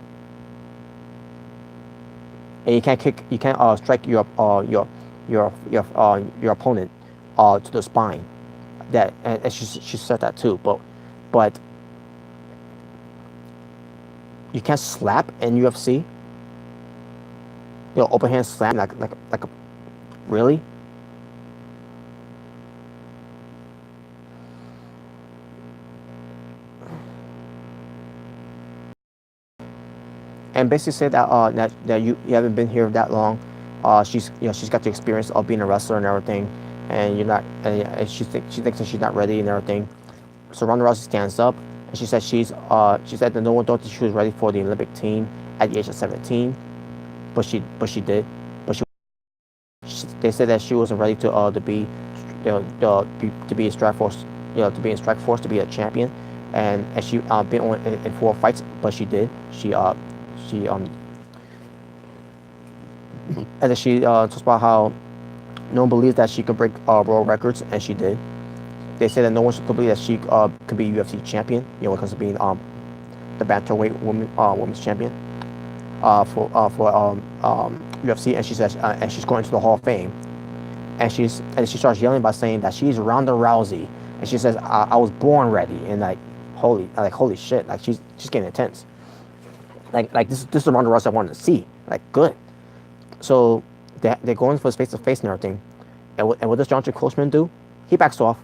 And you can't kick. You can't strike your opponent to the spine. That and she said that too. But you can't slap in UFC. Open hand slam like a really. And basically said that you haven't been here that long. She's got the experience of being a wrestler and everything, and you're not. And she thinks that she's not ready and everything. So Ronda Rousey stands up and she said she said that no one thought that she was ready for the Olympic team at the age of 17, but she did. But they said that she wasn't ready to be a strike force, to be in strike force to be a champion, and she been on in 4 fights, but she did. And then she talks about how no one believes that she could break world records, and she did. They say that no one should believe that she could be UFC champion, when it comes to being the bantamweight women's champion for UFC, and she says and she's going to the Hall of Fame, and she starts yelling by saying that she's Ronda Rousey, and she says I was born ready, and holy shit, like she's getting intense. Like this is the Ronda Rousey I wanted to see. Like, good. So they're going for his face-to-face and everything. And what does Jonathan Coachman do? He backs off.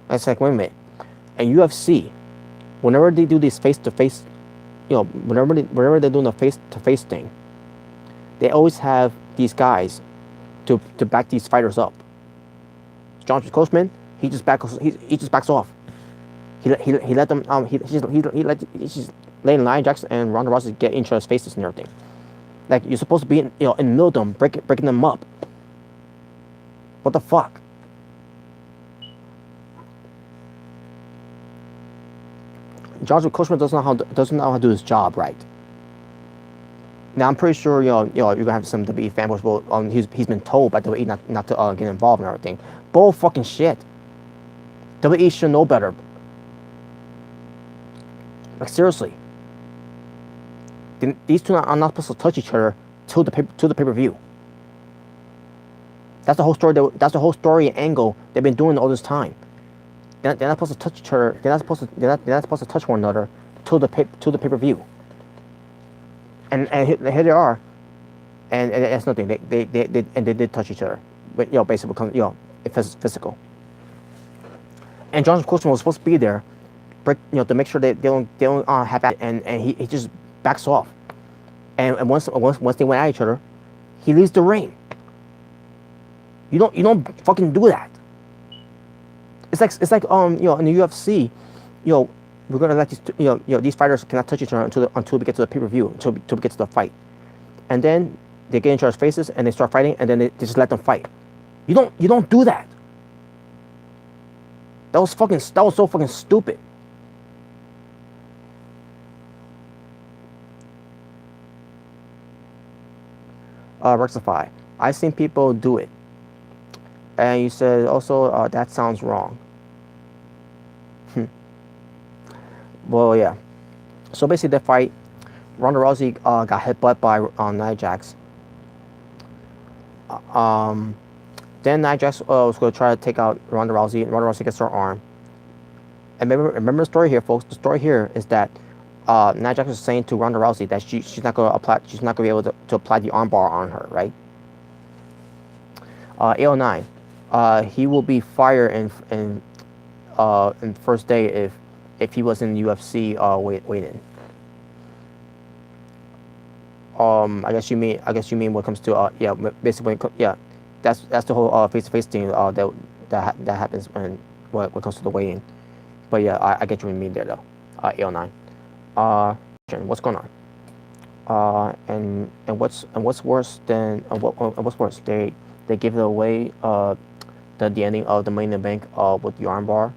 And it's like, wait a minute. And UFC, whenever they do these face-to-face, whenever they're doing a face-to-face thing, they always have these guys to back these fighters up. Jonathan Coachman, he just backs off. He let them he's letting Nia Jax and Ronda Rousey get into his faces and everything. Like, you're supposed to be in the middle of them, breaking them up. What the fuck? Joshua Coachman doesn't know how to do his job right. Now, I'm pretty sure you're gonna have some WWE fanboys. Well, he's been told by WWE not to get involved in everything. Bull fucking shit. WWE should know better. Like, seriously. These two are not supposed to touch each other till the pay-per-view. That's the whole story. That's the whole story and angle they've been doing all this time. They're not supposed to touch each other. They're not supposed to touch one another till the pay-per-view. And here they are, and that's nothing. They did touch each other, but basically it's physical. And Jonathan Coachman was supposed to be there, to make sure they don't have that, and he just backs off. And once they went at each other, he leaves the ring. You don't fucking do that. It's like in the UFC, we're gonna let these fighters cannot touch each other until we get to the pay-per-view, until we get to the fight, and then they get in each other's faces and they start fighting, and then they just let them fight. You don't do that. That was so fucking stupid. Rectify. I've seen people do it. And you said also that sounds wrong. Well, yeah. So basically, the fight, Ronda Rousey got headbutt by Nia Jax. Then Nia Jax was going to try to take out Ronda Rousey, and Ronda Rousey gets her arm. And remember the story here, folks. The story here is that Nia Jax was saying to Ronda Rousey that she's not going to be able to apply the armbar on her, right? AO9. He will be fired in first day if he was in UFC waiting. I guess you mean what comes to yeah, basically yeah, that's the whole face-to-face thing that happens when comes to the weigh-in. But yeah, I get what you mean there though. AO9. What's going on? And what's worse than what's worse? They give it away the ending of the Money in the Bank with the armbar.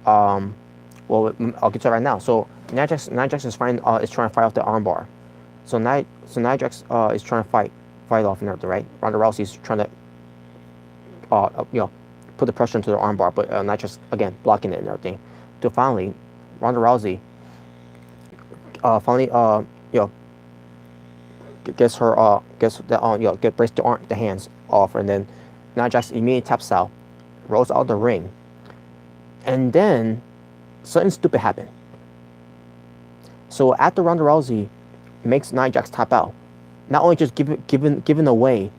Well, I'll get to it right now. So Nia Jax is trying to fight off the armbar. So Nia Jax is trying to fight off and everything, right? Ronda Rousey's trying to put the pressure into the armbar, but Nia Jax again blocking it and everything. To finally, Ronda Rousey finally gets breaks the hands off, and then Nia Jax immediately taps out, rolls out the ring, and then something stupid happened. So after Ronda Rousey makes Nia Jax tap out, not only just giving away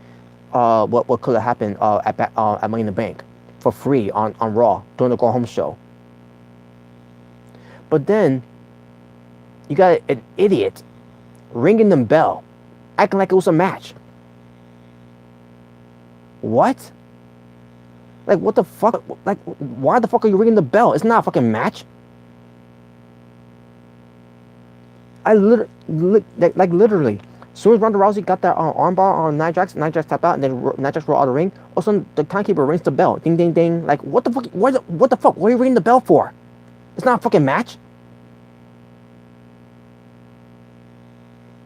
what could have happened at Money in the Bank for free on Raw during the Go Home show, but then you got an idiot ringing the bell, acting like it was a match. What? Like, what the fuck? Like, why the fuck are you ringing the bell? It's not a fucking match. Literally, as soon as Ronda Rousey got that armbar on Nia Jax tapped out, and then Nia Jax rolled out of the ring. All of a sudden, the timekeeper rings the bell. Ding, ding, ding. Like, what the fuck? What the fuck? What are you ringing the bell for? It's not a fucking match.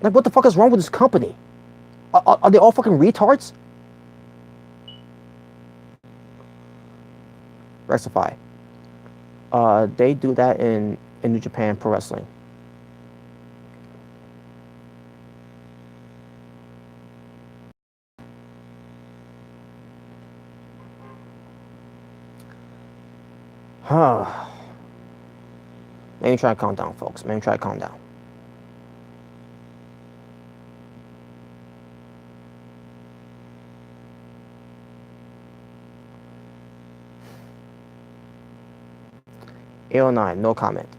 Like, what the fuck is wrong with this company? Are they all fucking retards? Rectify. They do that in New Japan Pro Wrestling. Let me try to calm down, folks. Let me try to calm down. AO9, no comment.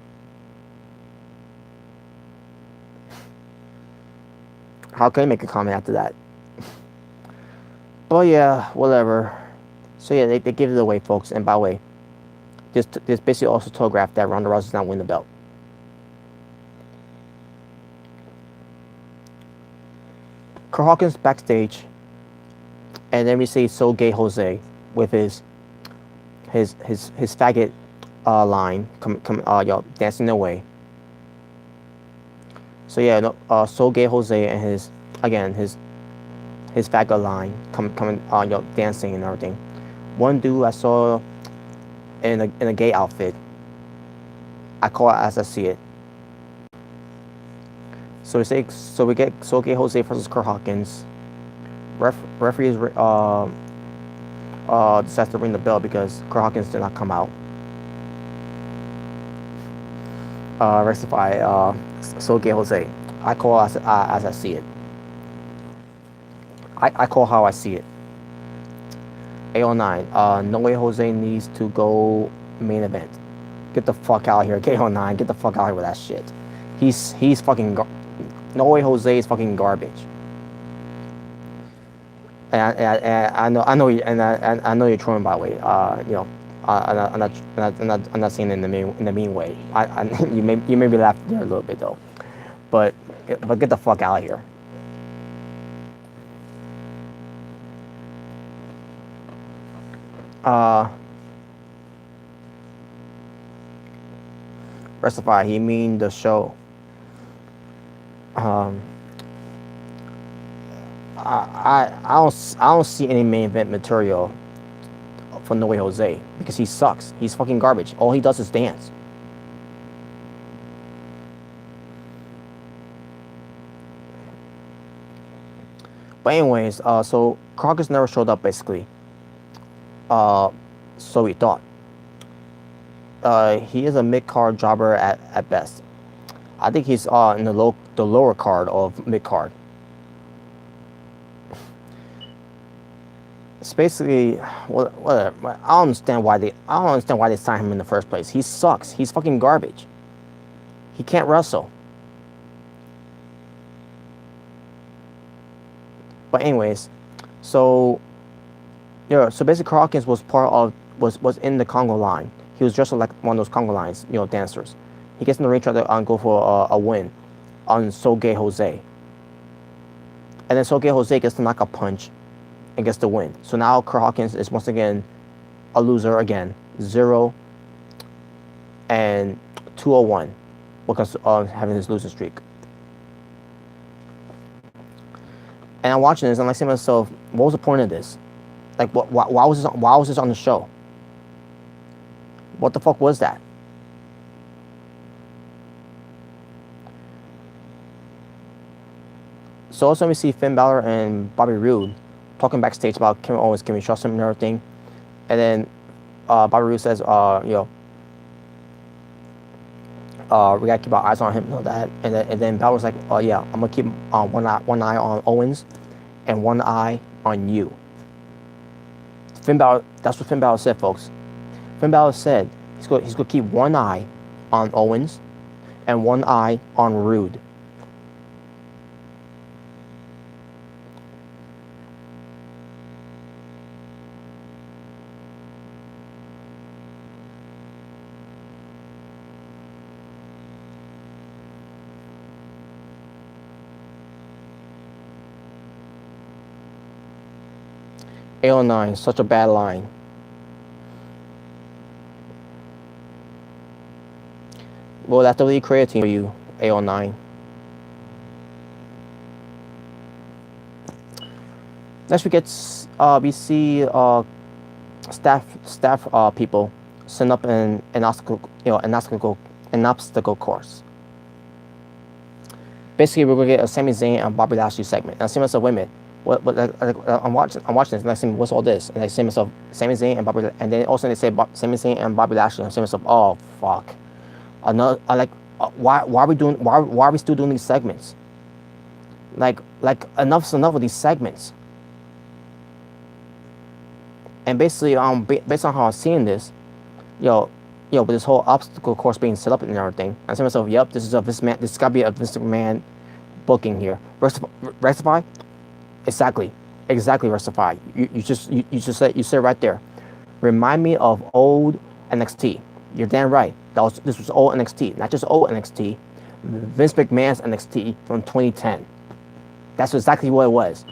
How can I make a comment after that? But yeah, whatever. So yeah, they give it away, folks. And by the way, this basically also telegraphed that Ronda Rousey's not winning the belt. Kurt Hawkins backstage, and then we see So Gay Jose with his faggot line dancing away. So yeah, no, So Gay Jose and his faggot line coming dancing and everything. One dude I saw in a gay outfit. I call it as I see it. So we get So Gay Jose versus Kurt Hawkins. Referee decides to ring the bell because Kurt Hawkins did not come out. Rectify. So Gay Jose. I call as I see it. I call how I see it. AO9. No way Jose needs to go main event. Get the fuck out of here, KO9. Get the fuck out of here with that shit. He's fucking. No way Jose is fucking garbage. And I know you're trolling, by the way. I'm not saying it in the mean way. You made me laugh there a little bit though, but get the fuck out of here. Rectify. He mean the show. I don't see any main event material for No Way Jose because he sucks. He's fucking garbage. All he does is dance. But anyways, so Crocus never showed up basically. So we thought. He is a mid-card jobber at best. I think he's in the lower card of mid-card. it's basically whatever. I don't understand why they signed him in the first place. He sucks. He's fucking garbage. He can't wrestle. But anyways, so yeah, so basically Carl Hawkins was part of was in the Congo line. He was dressed like one of those Congo lines, dancers. He gets in the ring, trying to go for a win on Soge Jose. And then Soge Jose gets to knock a punch and gets the win. So now Carl Hawkins is once again a loser again. 0 and 201 because of having his losing streak. And I'm watching this and I'm like saying to myself, what was the point of this? Like, why was this on the show? What the fuck was that? So also we see Finn Balor and Bobby Roode talking backstage about Kevin Owens, can we trust him and everything. And then Bobby Roode says, we gotta keep our eyes on him and all that. And then Balor's like, oh yeah, I'm gonna keep one eye on Owens and one eye on you. Finn Balor, that's what Finn Balor said, folks. Finn Balor said he's gonna keep one eye on Owens and one eye on Roode. AO9, such a bad line. Well, that's the creative team for you, AO9. Next we see staff people set up an obstacle course. Basically, we're gonna get a Sami Zayn and Bobby Lashley segment. And I see myself, wait a minute. I'm watching this, and I say, what's all this? And I say to myself, Sami Zayn and Bobby, and then also they say Sami Zayn and Bobby Lashley. And I say to myself, oh fuck, another. Why are we still doing these segments? Like enough's enough of these segments. And basically, based on how I'm seeing this, with this whole obstacle course being set up and everything, I say to myself, yep, this has gotta be a Vince McMahon booking here. Rectify. Exactly, Rectify. You said right there. Remind me of old NXT. You're damn right. This was old NXT, not just old NXT. Vince McMahon's NXT from 2010. That's exactly what it was.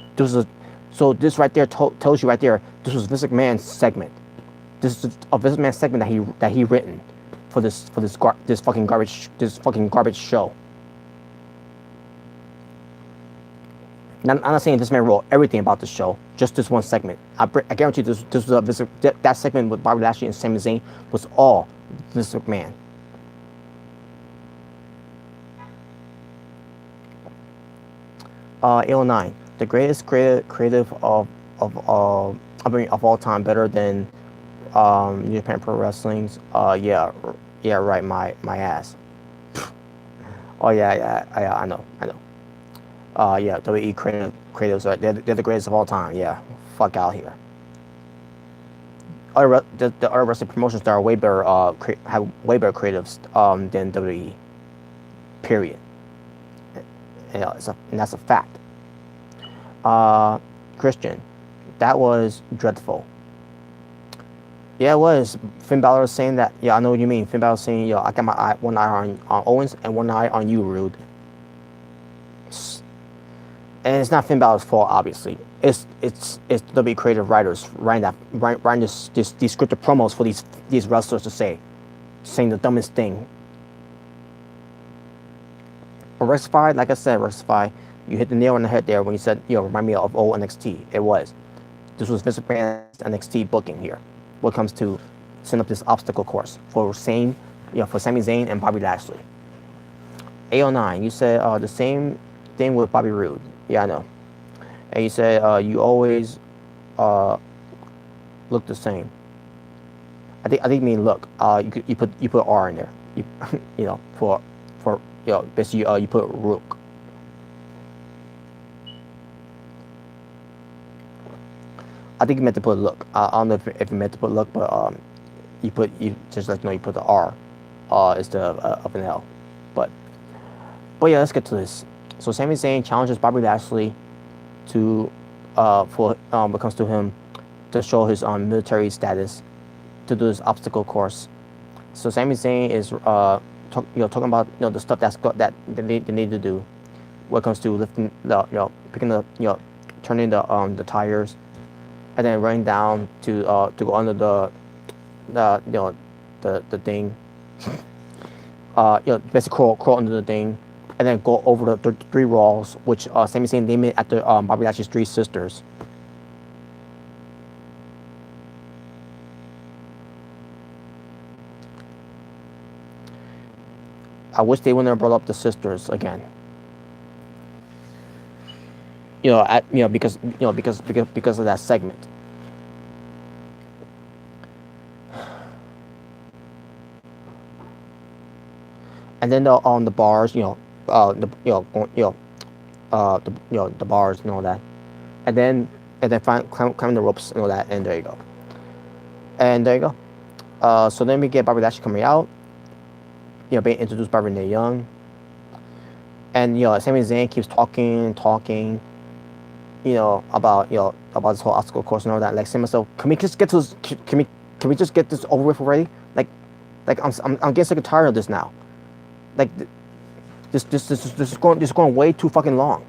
So this right there tells you right there. This was Vince McMahon's segment. This is a Vince McMahon segment that he written for this fucking garbage show. Now, I'm not saying this man wrote everything about the show, just this one segment. I guarantee this was that segment with Bobby Lashley and Sami Zayn was all Vince McMahon. AO9, the greatest creative of all time, better than New Japan Pro Wrestling's. Yeah, right. My ass. Oh yeah, I know. Yeah, WWE creatives are they're the greatest of all time. Yeah, fuck out here. The other wrestling promotions that are way better have way better creatives than WWE. Period. And that's a fact. Christian, that was dreadful. Yeah, it was. Finn Balor was saying that. Yeah, I know what you mean. Finn Balor was saying, I got one eye on Owens and one eye on you, Roode. And it's not Finn Balor's fault, obviously. It's WWE creative writers writing these scripted promos for these wrestlers to saying the dumbest thing. But Rectify, like I said, Rectify, you hit the nail on the head there when you said, remind me of old NXT. It was. This was Vince McMahon's NXT booking here. When it comes to setting up this obstacle course for Sami Zayn and Bobby Lashley. AO9, you said the same thing with Bobby Roode. Yeah, I know. And you said you always look the same. I think you mean look. You put R in there. For basically you put Rook. I think you meant to put look. I don't know if you meant to put look, but you just let you know you put the R, instead of an L, but yeah, let's get to this. So Sami Zayn challenges Bobby Lashley to for when it comes to him to show his military status to do this obstacle course. So Sami Zayn is talking about the stuff that they need to do when it comes to lifting picking the turning the tires, and then running down to go under the thing, basically crawl under the thing, and then go over the three walls, which Sami Zayn named it after Bobby Lashley's three sisters. I wish they wouldn't have brought up the sisters again. Because of that segment. And then the bars, the bars and all that, and then climbing the ropes and all that, and there you go. So then we get Bobby Lashley coming out, being introduced by Renee Young, and Sami Zayn keeps talking, about this whole obstacle course and all that. Like, saying to myself, can we just get to this? Can we just get this over with already? Like I'm getting sick and tired of this now. Like, this is going way too fucking long.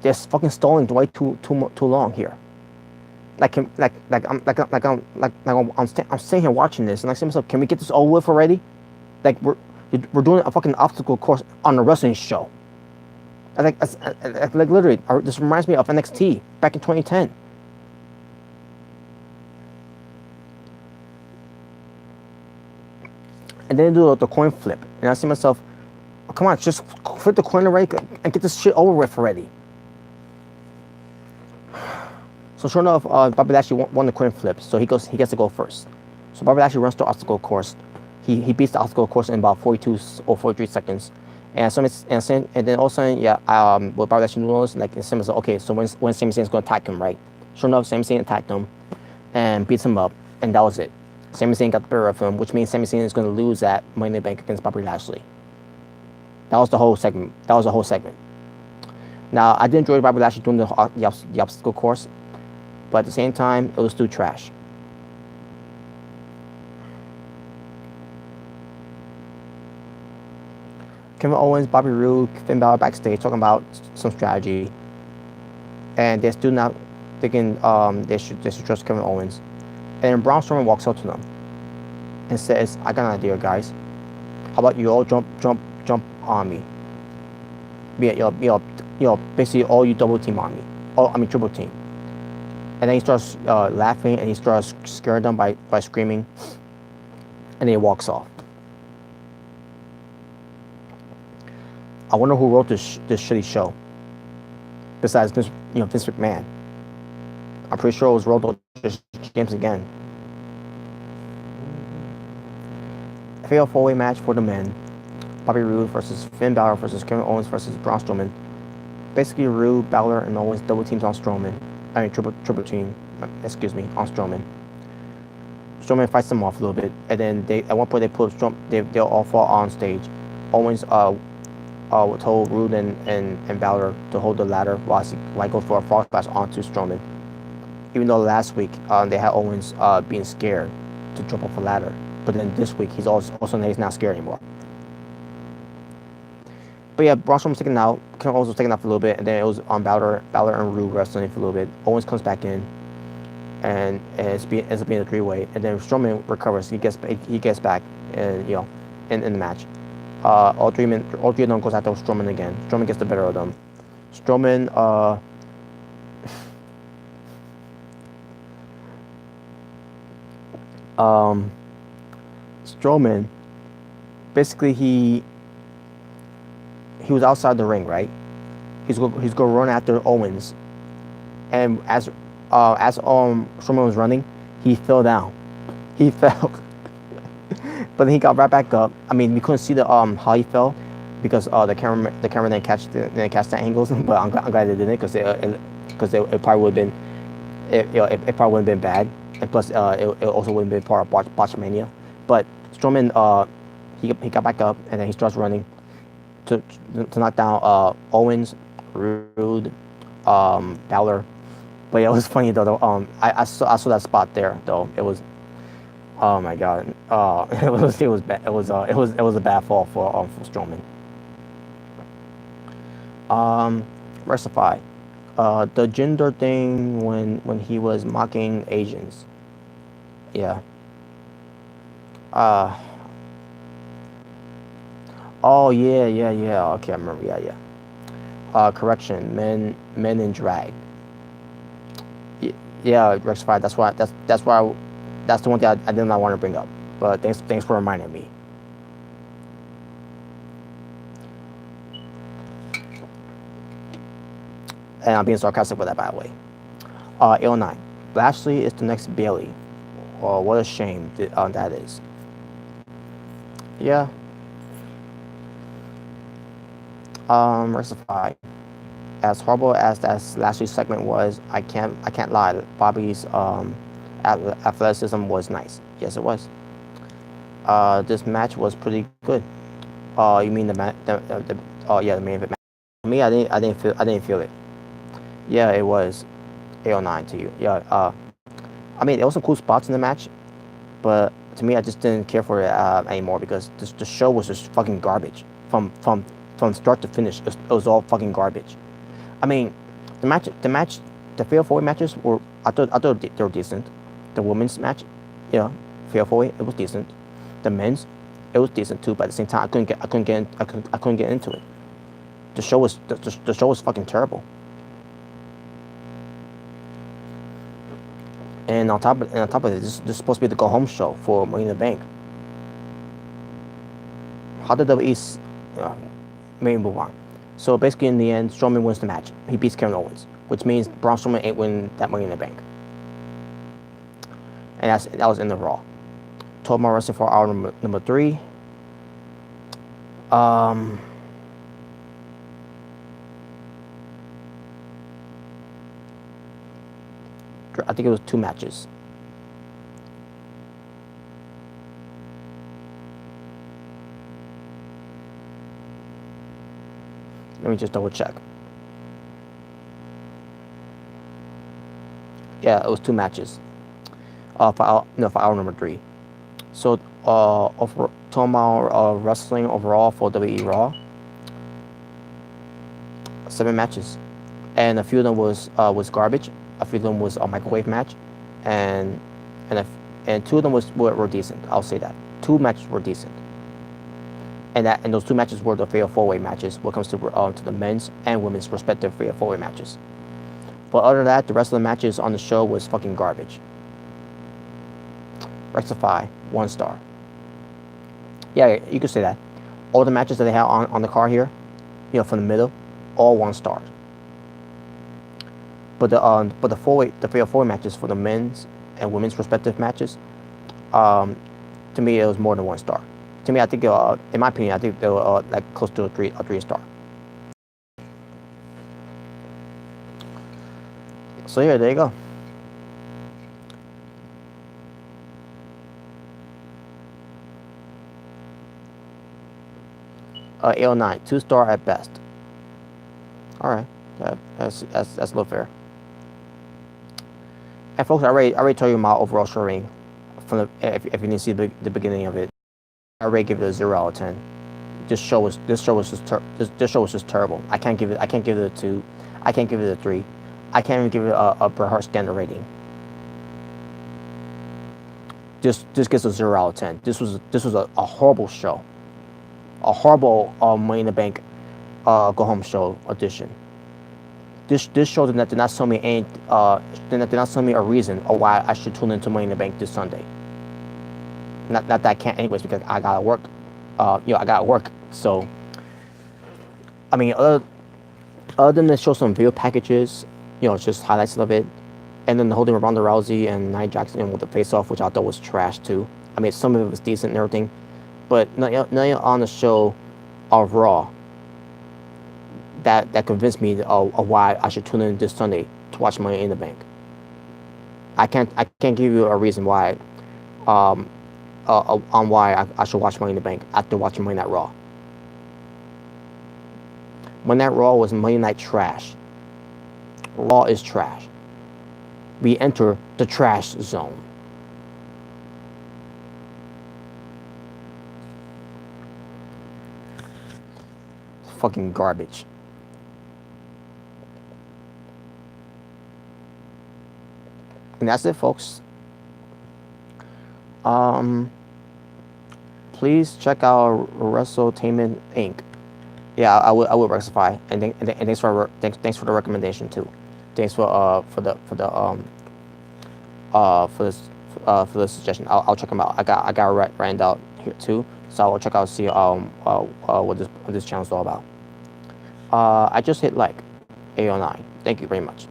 They're fucking stalling way too long here. I'm sitting here watching this, and I say to myself, can we get this over with already? Like, we're doing a fucking obstacle course on a wrestling show. Like literally, this reminds me of NXT back in 2010. And then do the coin flip, and I say to myself, oh, come on, just flip the coin already and get this shit over with already. So sure enough, Bobby Lashley won the coin flip, so he gets to go first. So Bobby Lashley runs the obstacle course. He beats the obstacle course in about 42 or 43 seconds. And then all of a sudden, what Bobby Lashley knows, like, Sami Zayn, okay, so when Sami Zayn is going to attack him, right? Sure enough, Sami Zayn attacked him and beats him up, and that was it. Sami Zayn got the better of him, which means Sami Zayn is going to lose that Money in the Bank against Bobby Lashley. That was the whole segment. Now, I did enjoy Bobby Lashley doing the obstacle course, but at the same time, it was still trash. Kevin Owens, Bobby Roode, Finn Balor backstage talking about some strategy, and they're still not thinking they should trust Kevin Owens. And then Braun Strowman walks up to them and says, "I got an idea, guys. How about you all jump on me? Basically all you double team on me. Triple team." And then he starts laughing, and he starts scaring them by screaming, and then he walks off. I wonder who wrote this shitty show, besides Vince McMahon. I'm pretty sure it was wrote by James again. A fatal four-way match for the men: Bobby Roode versus Finn Balor versus Kevin Owens versus Braun Strowman. Basically, Roode, Balor, and Owens double teams on Strowman. Triple team. Excuse me, on Strowman. Strowman fights them off a little bit, and then at one point they'll all fall on stage. Owens told Roode and Balor to hold the ladder while he goes for a frog splash onto Strowman. Even though last week they had Owens being scared to jump off a ladder, but then this week he's not scared anymore. But yeah, Braun Strowman was taken out. Kevin Owens was taken out for a little bit, and then it was on Balor and Roode wrestling for a little bit. Owens comes back in, and ends up being a three-way. And then Strowman recovers. He gets back, and in the match. All three of them goes after Strowman again. Strowman gets the better of them. Strowman basically he was outside the ring, right? He's gonna run after Owens, and as Strowman was running, he fell down. He fell. But then he got right back up. I mean, we couldn't see the how he fell because the camera didn't catch the angles. But I'm glad they didn't, because it probably would have been it probably wouldn't have been bad, and plus it also wouldn't have been part of Botchmania. But Strowman, he got back up and then he starts running to knock down Owens, Rude, Balor. But yeah, it was funny though. I saw that spot there though. It was, oh my god. It was bad. It was a bad fall for Strowman. Rectify. The gender thing when he was mocking Asians. Yeah. Oh yeah. Okay, I remember. Yeah. Correction. Men in drag. Yeah, rectify. That's why. That's the one thing I did not want to bring up. But thanks for reminding me. And I'm being sarcastic with that, by the way. 809. Lashley is the next Bailey. Oh, what a shame that is. Yeah. Rectify. As horrible as that Lashley segment was, I can't lie. Bobby's athleticism was nice. Yes, it was. This match was pretty good. You mean the main event match? For me, I didn't feel it. Yeah, it was 809 to you. Yeah. I mean, there was some cool spots in the match, but to me, I just didn't care for it anymore because the show was just fucking garbage from start to finish. It was all fucking garbage. I mean, the Fatal 4 matches were I thought they were decent. The women's match, yeah, Fatal 4, it was decent. The men's, it was decent too. But at the same time, I couldn't get into it. The show was fucking terrible. And on top of it, this is supposed to be the go home show for Money in the Bank. How did WWE maybe move on? So basically, in the end, Strowman wins the match. He beats Kevin Owens, which means Braun Strowman ain't winning that Money in the Bank. And that was in the Raw. 12-man wrestling for hour number 3. I think it was 2 matches. Let me just double check. Yeah, it was 2 matches. For hour number 3. So, over total wrestling overall for WWE RAW, 7 matches, and a few of them was garbage. A few of them was a microwave match, and 2 of them were decent. I'll say that 2 matches were decent, and those 2 matches were the Fatal 4-way matches. When it comes to the men's and women's respective Fatal 4-way matches. But other than that, the rest of the matches on the show was fucking garbage. Rectify, 1 star. Yeah, you could say that. All the matches that they had on the card here, from the middle, all 1 star. But the Fatal 4-way matches for the men's and women's respective matches, to me it was more than 1 star. To me, I think in my opinion, I think they were like close to a 3 star. So yeah, there you go. AO9, 2 star at best. All right, that's a little fair. And folks, I already told you my overall rating from if you didn't see the beginning of it. I already give it a 0 out of 10. This show was just terrible. I can't give it a 2. I can't give it a 3. I can't even give it a Bret Hart standard rating. This gets a 0 out of 10. This was a horrible show. A horrible Money in the Bank go home show audition. This show did not tell me a reason or why I should tune into Money in the Bank this Sunday. Not that I can't anyways because I gotta work. I gotta work. So I mean, other than to show some video packages, just highlights of it, and then the whole thing with Ronda Rousey and Nia Jackson with the face-off, which I thought was trash too. I mean, some of it was decent and everything, but nothing on the show of Raw that convinced me of why I should tune in this Sunday to watch Money in the Bank. I can't give you a reason why, um, on why I should watch Money in the Bank after watching Monday Night Raw. Monday Night Raw was Monday Night trash. Raw is trash. We enter the trash zone. Fucking garbage. And that's it, folks. Please check out WrestleTainment Inc. Yeah, I would rectify. And thanks for the recommendation too. Thanks for the suggestion. I'll check them out. I got written out here too, so I will check out see what this channel is all about. I just hit like 809. Thank you very much.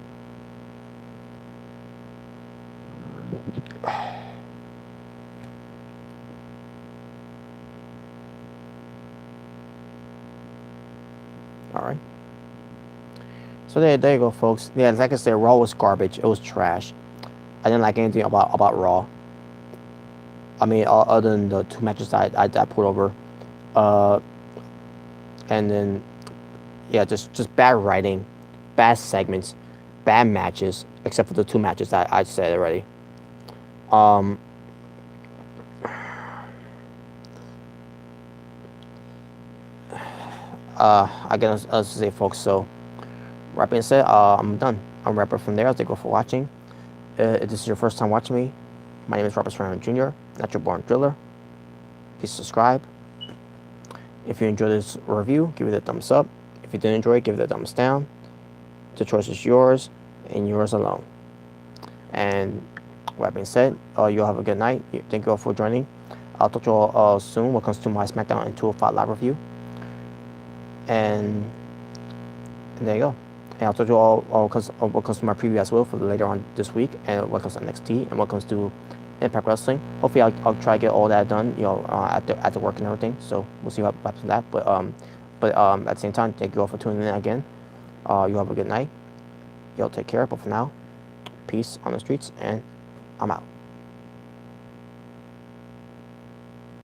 All right. So there you go, folks. Yeah, like I said, Raw was garbage. It was trash. I didn't like anything about Raw. I mean, other than the 2 matches I put over, and then yeah, just bad writing, bad segments, bad matches, except for the 2 matches that I said already. I guess say, folks. So, that being said, I'm done. I'm wrap up from there. Thank you for watching. If this is your first time watching me, my name is Robert Serrano Jr., Natural Born Driller. Please subscribe. If you enjoyed this review, give it a thumbs up. If you didn't enjoy it, give it a thumbs down. The choice is yours and yours alone. And with that being said, you all have a good night. Thank you all for joining. I'll talk to you all soon when it comes to my SmackDown and 205 live review. And there you go. And I'll talk to you all what comes to my preview as well for later on this week, and what comes to NXT, and what comes to Impact Wrestling. Hopefully, I'll try to get all that done, after work and everything. So we'll see what happens with that. But at the same time, thank you all for tuning in again. You have a good night. Y'all take care. But for now, peace on the streets, and I'm out.